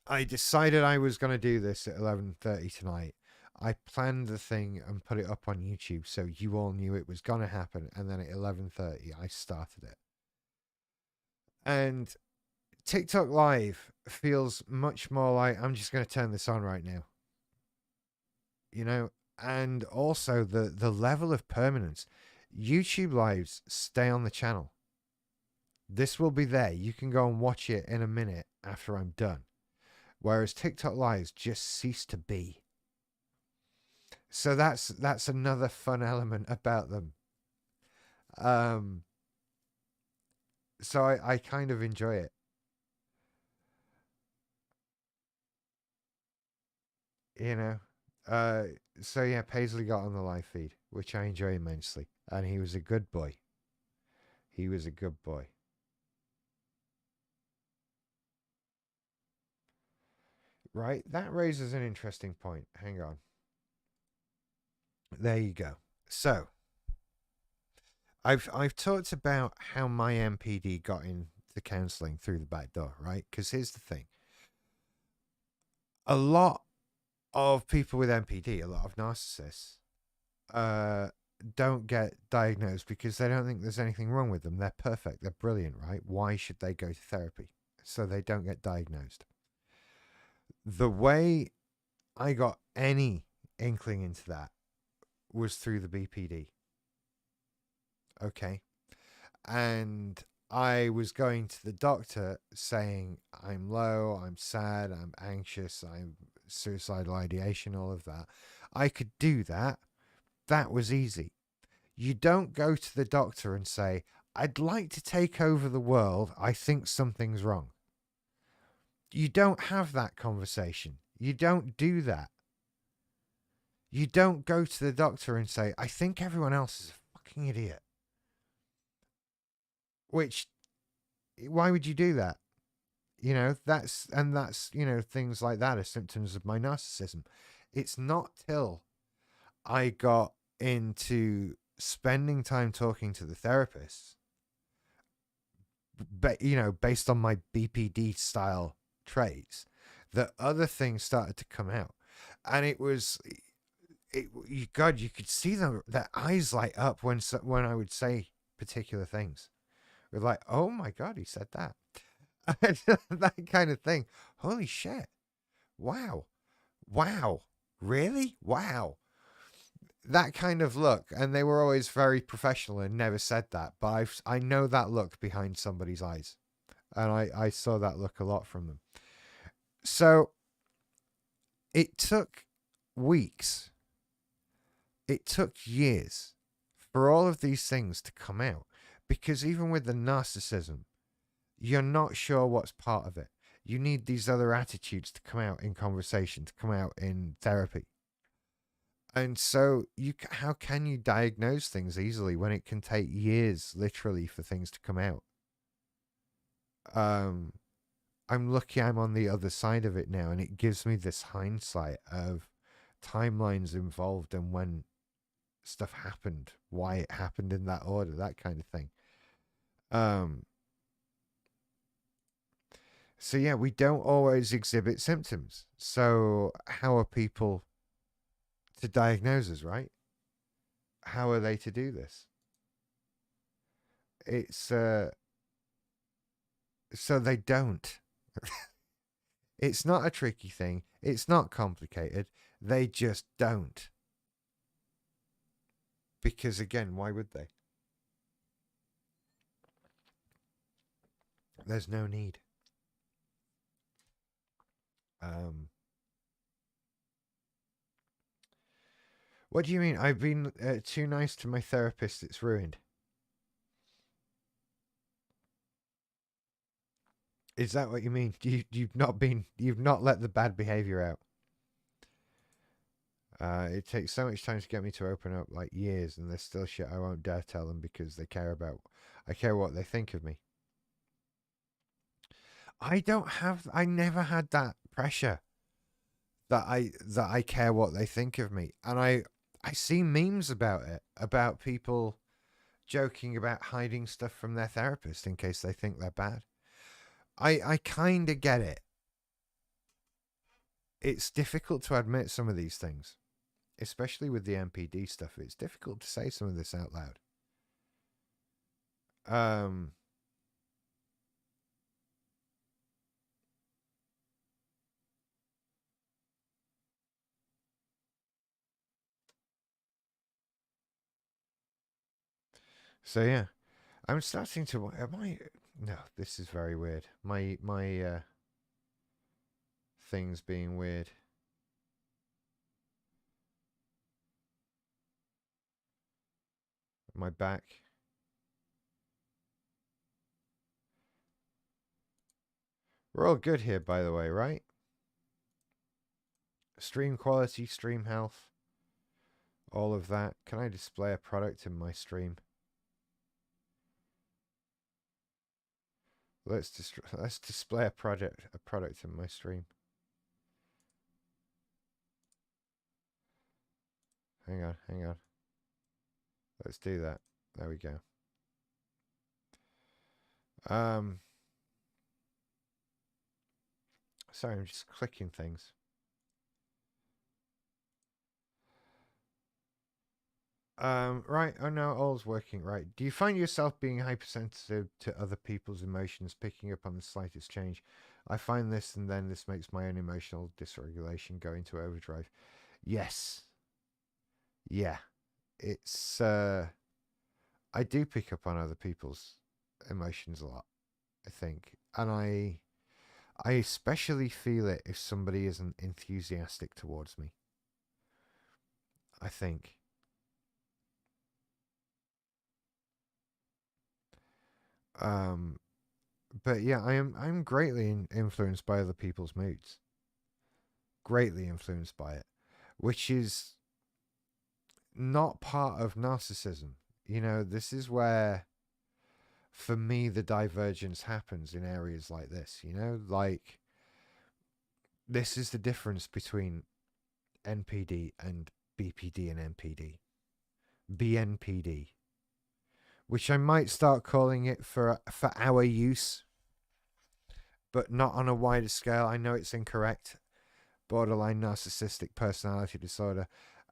I decided I was going to do this at 11:30 tonight. I planned the thing and put it up on YouTube so you all knew it was going to happen and then at 11:30 I started it. And TikTok Live feels much more like I'm just going to turn this on right now. You know, and also the level of permanence. YouTube Lives stay on the channel. This will be there. You can go and watch it in a minute after I'm done. Whereas TikTok Lives just cease to be. So that's another fun element about them. Um, so I kind of enjoy it. You know. Uh, so yeah, Paisley got on the live feed, which I enjoy immensely, and he was a good boy. He was a good boy. Right? That raises an interesting point. Hang on. There you go. So I've talked about how my MPD got into counselling through the back door, right? Because here's the thing: a lot of people with MPD, a lot of narcissists, uh, don't get diagnosed because they don't think there's anything wrong with them. They're perfect. They're brilliant, right? Why should they go to therapy? So they don't get diagnosed. The way I got any inkling into that was through the BPD. Okay. And I was going to the doctor saying, I'm low, I'm sad, I'm anxious, I'm suicidal ideation, all of that. I could do that. That was easy. You don't go to the doctor and say, I'd like to take over the world. I think something's wrong. You don't have that conversation. You don't do that. You don't go to the doctor and say, I think everyone else is a fucking idiot. Which, why would you do that? That's things like that are symptoms of my narcissism. It's not till I got into spending time talking to the therapist, based on my BPD style traits, that other things started to come out. And it was, God, you could see their eyes light up when I would say particular things. We're like, oh my God, he said that. That kind of thing. Holy shit. Wow. Wow. Really? Wow. That kind of look. And they were always very professional and never said that. But I know that look behind somebody's eyes. And I saw that look a lot from them. So it took weeks. It took years for all of these things to come out. Because even with the narcissism, you're not sure what's part of it. You need these other attitudes to come out in conversation, to come out in therapy. And so how can you diagnose things easily when it can take years, literally, for things to come out? I'm lucky I'm on the other side of it now, and it gives me this hindsight of timelines involved and when stuff happened, why it happened in that order, that kind of thing. So yeah, we don't always exhibit symptoms. So how are people to diagnose us, right? How are they to do this? It's so they don't. It's not a tricky thing. It's not complicated. They just don't. Because again, why would they? There's no need. What do you mean? I've been too nice to my therapist. It's ruined. Is that what you mean? You've not let the bad behavior out. It takes so much time to get me to open up, like years, and there's still shit I won't dare tell them because I care what they think of me. I never had that pressure that I care what they think of me. And I see memes about it, about people joking about hiding stuff from their therapist in case they think they're bad. I kind of get it. It's difficult to admit some of these things, especially with the MPD stuff. It's difficult to say some of this out loud. So yeah, I'm starting to. Am I? No, this is very weird. My things being weird. My back. We're all good here, by the way, right? Stream quality, stream health, all of that. Can I display a product in my stream? Let's display a product in my stream. Hang on. Let's do that. There we go. Sorry, I'm just clicking things. Right. Oh no, all's working right. Do you find yourself being hypersensitive to other people's emotions, picking up on the slightest change? I find this, and then this makes my own emotional dysregulation go into overdrive. Yes. Yeah. It's I do pick up on other people's emotions a lot, I think. And I especially feel it if somebody isn't enthusiastic towards me. I think. Um, but yeah, I'm greatly influenced by other people's moods. Greatly influenced by it, which is not part of narcissism. You know, this is where, for me, the divergence happens in areas like this. You know, like this is the difference between NPD and BPD and NPD. BNPD, which I might start calling it for our use, but not on a wider scale. I know it's incorrect. Borderline narcissistic personality disorder.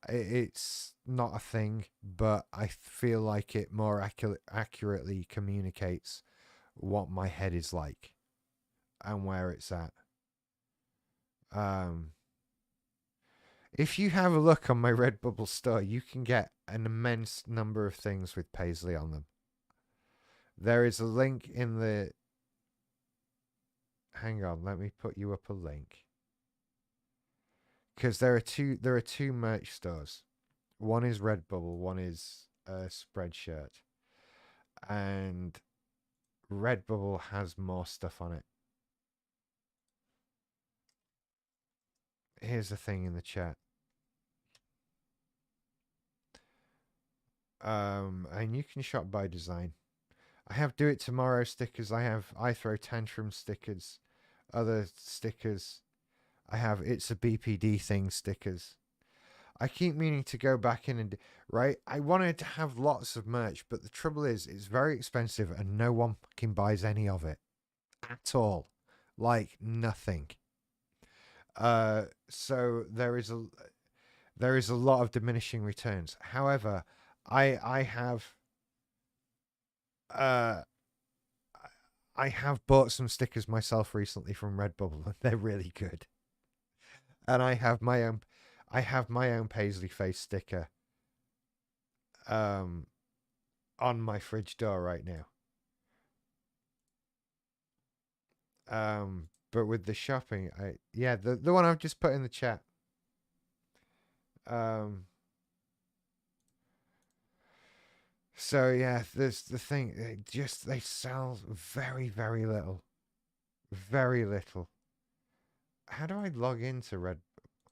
It's not a thing, but I feel like it more accurately communicates what my head is like and where it's at. Um, if you have a look on my Redbubble store, you can get an immense number of things with Paisley on them. There is a link in the. Hang on, let me put you up a link. Because there are two merch stores. One is Redbubble, one is Spreadshirt, and Redbubble has more stuff on it. Here's the thing in the chat. And you can shop by design. I have do it tomorrow stickers. I have I throw tantrum stickers, other stickers. I have it's a BPD thing stickers. I keep meaning to go back in and right. I wanted to have lots of merch, but the trouble is, it's very expensive, and no one fucking buys any of it at all. Like nothing. So there is a lot of diminishing returns. However, I have uh I have bought some stickers myself recently from Redbubble, and they're really good. And I have my own Paisley face sticker um on my fridge door right now. But with the shopping, the one I've just put in the chat. Um, so yeah, there's the thing. They sell very very little, very little. How do I log into Red?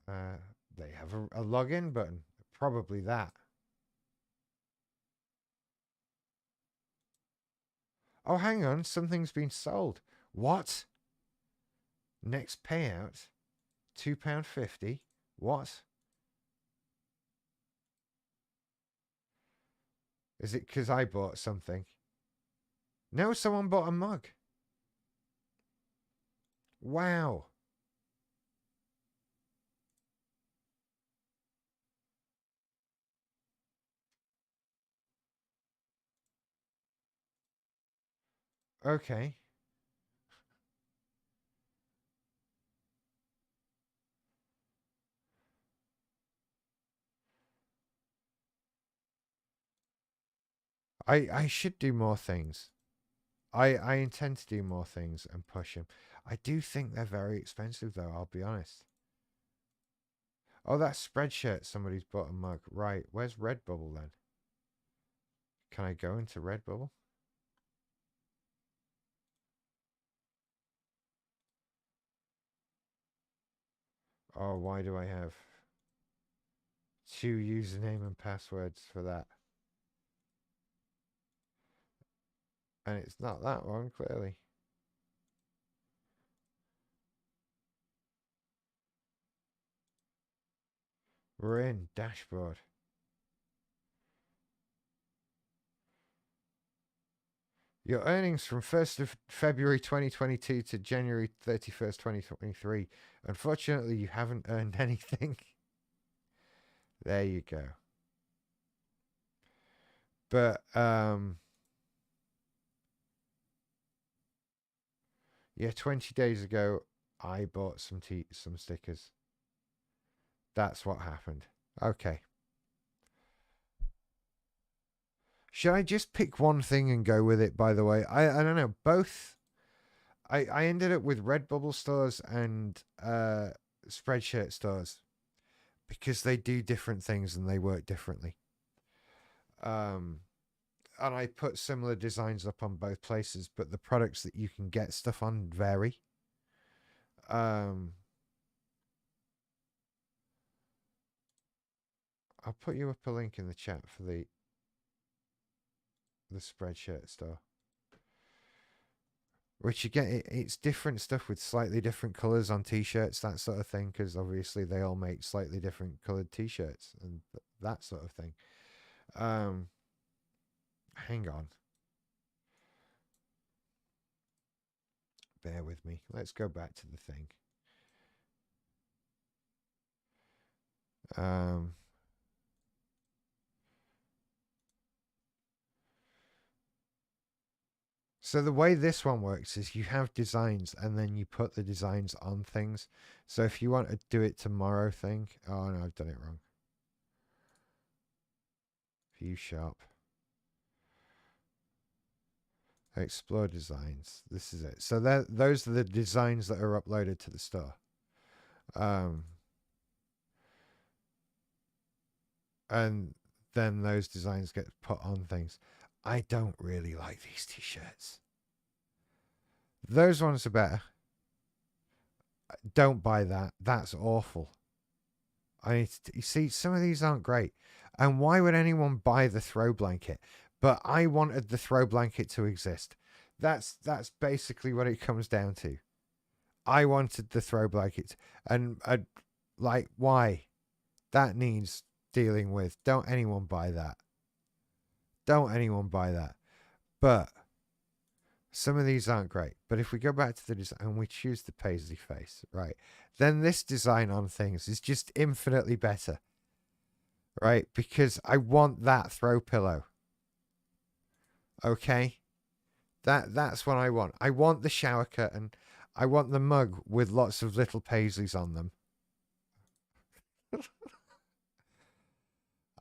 Uh, they have a login button. Probably that. Oh, hang on, something's been sold. What? Next payout, £2.50. What? Is it because I bought something? No, someone bought a mug. Wow. Okay. I should do more things. I intend to do more things and push them. I do think they're very expensive, though, I'll be honest. Oh, that Spreadshirt, somebody's bought a mug. Right, where's Redbubble then? Can I go into Redbubble? Oh, why do I have two username and passwords for that? And it's not that one, clearly. We're in dashboard. Your earnings from 1st of February 2022 to January 31st, 2023. Unfortunately, you haven't earned anything. There you go. But yeah, 20 days ago I bought some stickers. That's what happened. Okay. Should I just pick one thing and go with it, by the way? I don't know. Both I ended up with Redbubble stores and Spreadshirt stores because they do different things and they work differently. Um, and I put similar designs up on both places, but the products that you can get stuff on vary. Um, I'll put you up a link in the chat for the Spreadshirt store. Which you get, it's different stuff with slightly different colors on t-shirts, that sort of thing, because obviously they all make slightly different colored t-shirts and that sort of thing. Hang on. Bear with me. Let's go back to the thing. So the way this one works is you have designs and then you put the designs on things. So if you want to do it tomorrow thing, oh no, I've done it wrong. View shop. Explore designs. This is it. So those are the designs that are uploaded to the store. And then those designs get put on things. I don't really like these t-shirts. Those ones are better. Don't buy that. That's awful. You see, some of these aren't great. And why would anyone buy the throw blanket? But I wanted the throw blanket to exist. That's basically what it comes down to. I wanted the throw blanket, and like, why? That needs dealing with. Don't anyone buy that. Don't anyone buy that. But some of these aren't great. But if we go back to the design and we choose the paisley face, right, then this design on things is just infinitely better. Right? Because I want that throw pillow. Okay? That's what I want. I want the shower curtain. I want the mug with lots of little paisleys on them.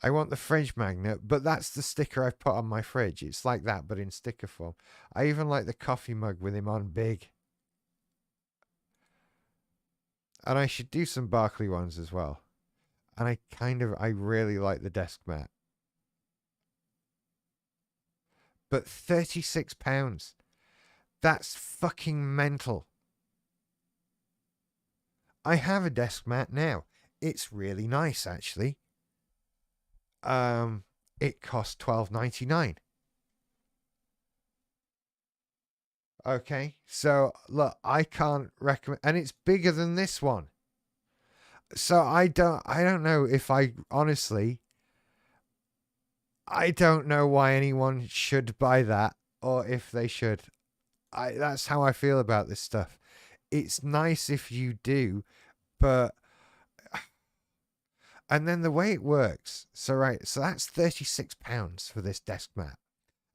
I want the fridge magnet, but that's the sticker I've put on my fridge. It's like that, but in sticker form. I even like the coffee mug with him on big. And I should do some Barkley ones as well. And I really like the desk mat. But £36. That's fucking mental. I have a desk mat now. It's really nice, actually. It cost $12.99. Okay, so look, I can't recommend, and it's bigger than this one. So I don't know if I honestly, I don't know why anyone should buy that or if they should. That's how I feel about this stuff. It's nice if you do, but and then the way it works. So right, so that's £36 for this desk mat.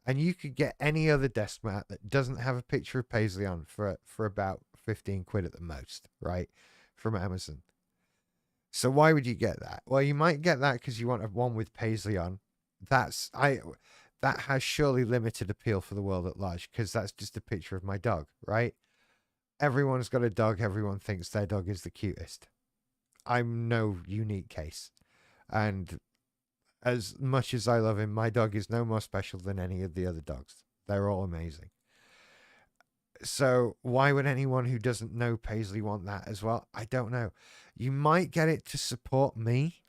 And you could get any other desk mat that doesn't have a picture of paisley on for about 15 quid at the most, right? From Amazon. So why would you get that? Well, you might get that because you want a one with paisley on. That has surely limited appeal for the world at large because that's just a picture of my dog, right? Everyone's got a dog. Everyone thinks their dog is the cutest. I'm no unique case. And as much as I love him, my dog is no more special than any of the other dogs. They're all amazing. So why would anyone who doesn't know paisley want that as well? I don't know. You might get it to support me,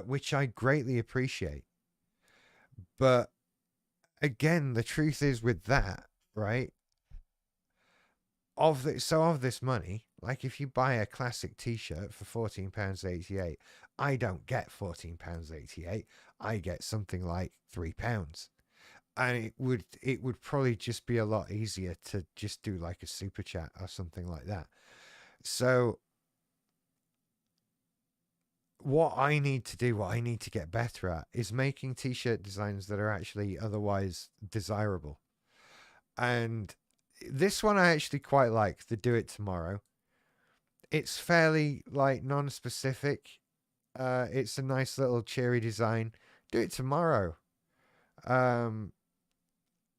which I greatly appreciate. But again, the truth is with that, right? Of this money, like if you buy a classic T-shirt for £14.88, I don't get £14.88. I get something like £3, and it would probably just be a lot easier to just do like a super chat or something like that. So what I need to do, what I need to get better at, is making T-shirt designs that are actually otherwise desirable. And this one I actually quite like, the Do It Tomorrow. It's fairly like non-specific. It's a nice little cheery design. Do it tomorrow.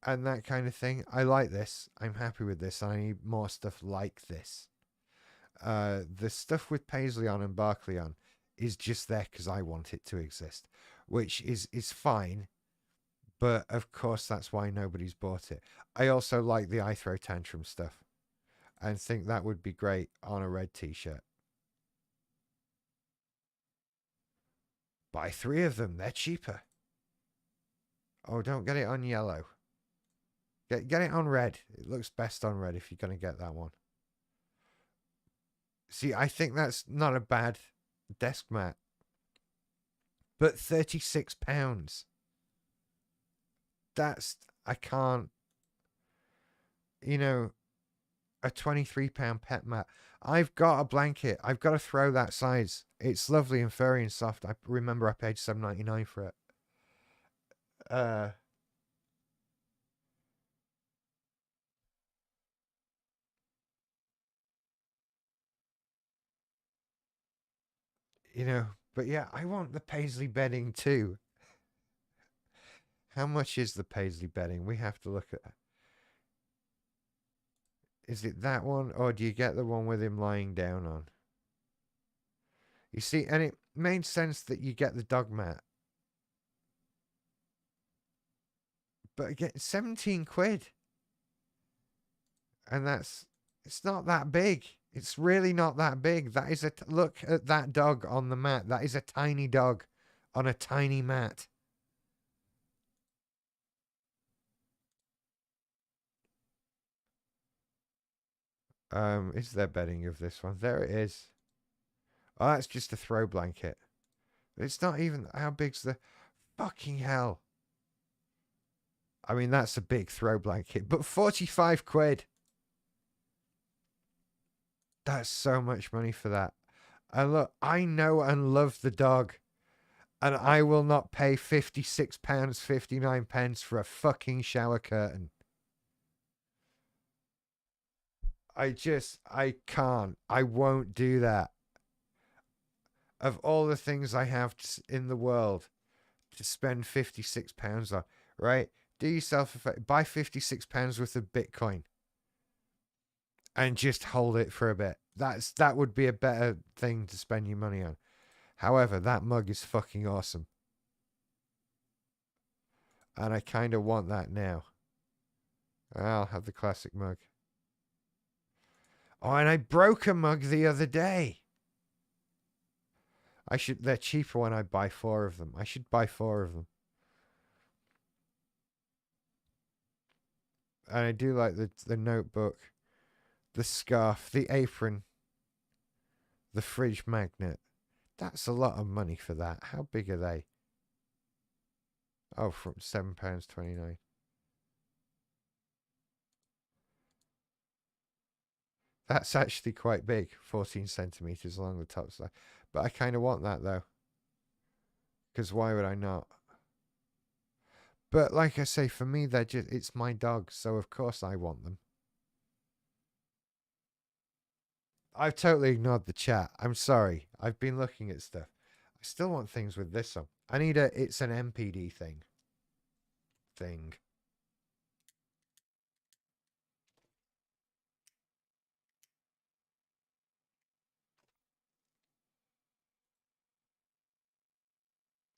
and that kind of thing. I like this. I'm happy with this. I need more stuff like this. The stuff with Paisley on and Barkley on is just there because I want it to exist, which is fine. But of course, that's why nobody's bought it. I also like the I Throw Tantrum stuff and think that would be great on a red t-shirt. Buy 3 of them. They're cheaper. Oh, don't get it on yellow. Get it on red. It looks best on red if you're going to get that one. See, I think that's not a bad desk mat. But £36. That's, I can't, you know, a £23 pet mat. I've got a blanket. I've got to throw that size. It's lovely and furry and soft. I remember I paid $7.99 for it. You know, but yeah, I want the Paisley bedding too. How much is the Paisley bedding? We have to look at. Is it that one, or do you get the one with him lying down on? You see, and it made sense that you get the dog mat. But again, 17 quid. And it's not that big. It's really not that big. That is look at that dog on the mat. That is a tiny dog on a tiny mat. Is there bedding of this one? There it is. Oh, that's just a throw blanket. It's not even, how big's the, fucking hell. I mean, that's a big throw blanket, but 45 quid. That's so much money for that. And look, I know and love the dog, and I will not pay £56.59 for a fucking shower curtain. I can't. I won't do that. Of all the things I have in the world to spend £56 on, right? Do yourself a favor, buy £56 worth of Bitcoin and just hold it for a bit. That would be a better thing to spend your money on. However, that mug is fucking awesome. And I kind of want that now. I'll have the classic mug. Oh, and I broke a mug the other day. They're cheaper when I buy 4 of them. I should buy 4 of them. And I do like the notebook, the scarf, the apron, the fridge magnet. That's a lot of money for that. How big are they? Oh, from £7.29. That's actually quite big, 14 centimeters along the top side. But I kind of want that though, because why would I not? But like I say, for me, it's my dog, so of course I want them. I've totally ignored the chat. I'm sorry. I've been looking at stuff. I still want things with this on. It's an MPD thing.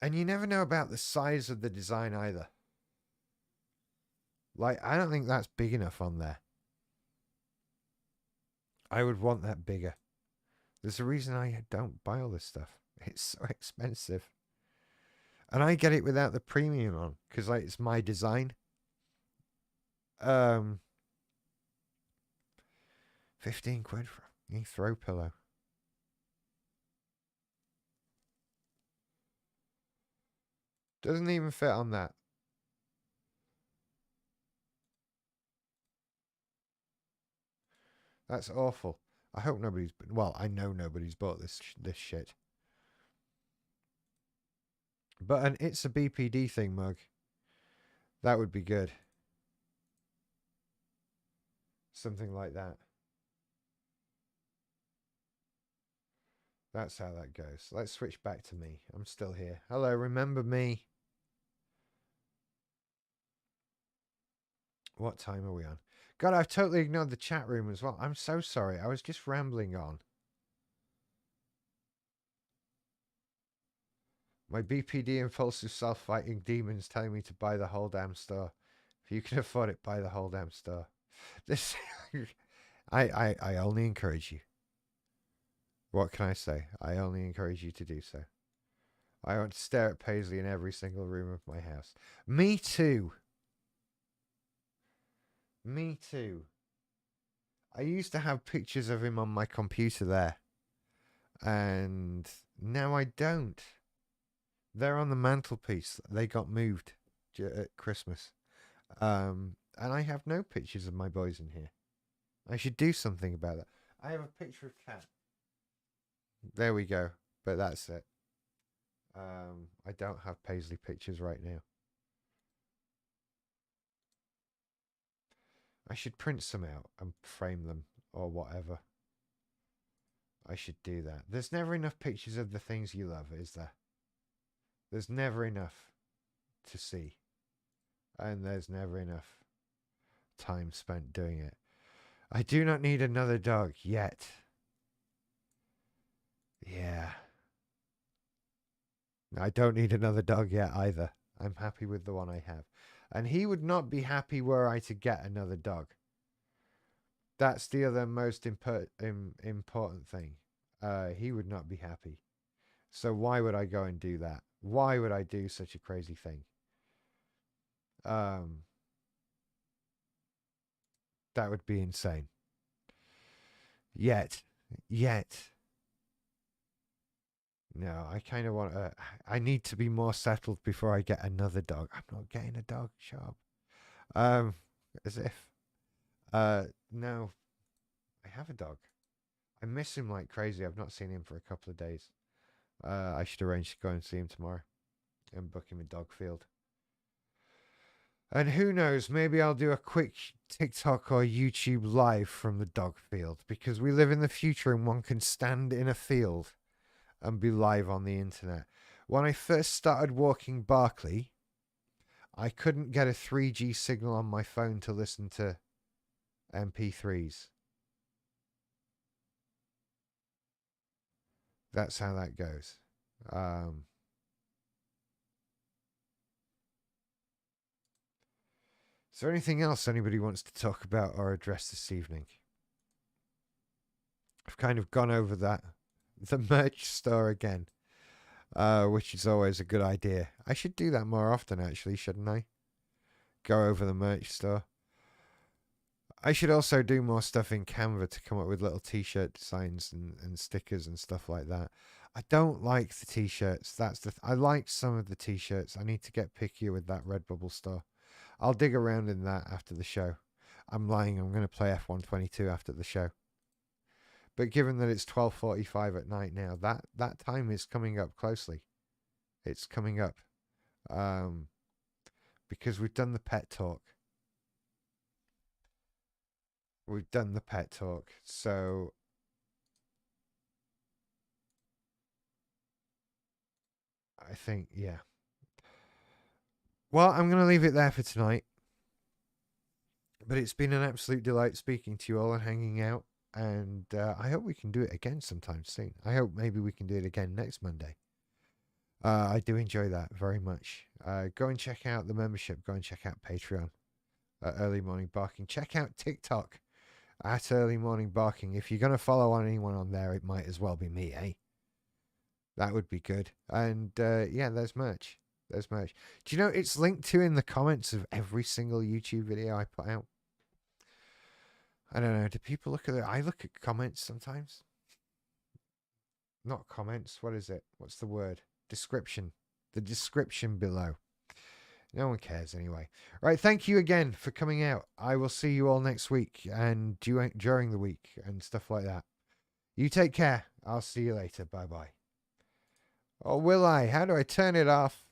And you never know about the size of the design either. Like, I don't think that's big enough on there. I would want that bigger. There's a reason I don't buy all this stuff. It's so expensive. And I get it without the premium on, because like it's my design. 15 quid for a throw pillow. Doesn't even fit on that. That's awful. I hope nobody's. Well, I know nobody's bought this shit. But an It's a BPD thing mug. That would be good. Something like that. That's how that goes. Let's switch back to me. I'm still here. Hello, remember me? What time are we on? God, I've totally ignored the chat room as well. I'm so sorry. I was just rambling on. My BPD impulsive self-fighting demons telling me to buy the whole damn store. If you can afford it, buy the whole damn store. This, I only encourage you. What can I say? I only encourage you to do so. I want to stare at Paisley in every single room of my house. Me too. Me too. I used to have pictures of him on my computer there. And now I don't. They're on the mantelpiece. They got moved at Christmas. And I have no pictures of my boys in here. I should do something about that. I have a picture of Cat. There we go. But that's it. I don't have Paisley pictures right now. I should print some out and frame them or whatever. I should do that. There's never enough pictures of the things you love, is there? There's never enough to see. And there's never enough time spent doing it. I do not need another dog yet. Yeah. I don't need another dog yet either. I'm happy with the one I have. And he would not be happy were I to get another dog. That's the other most important thing. He would not be happy. So why would I go and do that? Why would I do such a crazy thing? That would be insane. Yet. No, I kind of want to. I need to be more settled before I get another dog. I'm not getting a dog, Sharp. As if. No, I have a dog. I miss him like crazy. I've not seen him for a couple of days. I should arrange to go and see him tomorrow and book him a dog field. And who knows, maybe I'll do a quick TikTok or YouTube live from the dog field because we live in the future and one can stand in a field and be live on the internet. When I first started walking Berkeley, I couldn't get a 3G signal on my phone to listen to MP3s. That's how that goes. Is there anything else anybody wants to talk about or address this evening? I've kind of gone over that. The merch store again, which is always a good idea. I should do that more often, actually, shouldn't I? Go over the merch store. I should also do more stuff in Canva to come up with little t-shirt designs and stickers and stuff like that. I don't like the t-shirts. I like some of the t-shirts. I need to get pickier with that Redbubble store. I'll dig around in that after the show. I'm lying. I'm going to play F122 after the show. But given that it's 12:45 at night now, that time is coming up closely. It's coming up. Because we've done the pet talk. So I think, yeah. Well, I'm going to leave it there for tonight. But it's been an absolute delight speaking to you all and hanging out. And I hope we can do it again sometime soon. I hope maybe we can do it again next Monday. I do enjoy that very much. Go and check out the membership. Go and check out Patreon at Early Morning Barking. Check out TikTok at Early Morning Barking. If you're going to follow on anyone on there, it might as well be me, eh? That would be good. And yeah, there's merch. There's merch. Do you know it's linked to in the comments of every single YouTube video I put out? I don't know. Do people look at it? I look at comments sometimes. Not comments. What is it? What's the word? Description. The description below. No one cares anyway. Right. Thank you again for coming out. I will see you all next week and during the week and stuff like that. You take care. I'll see you later. Bye-bye. Or will I? How do I turn it off?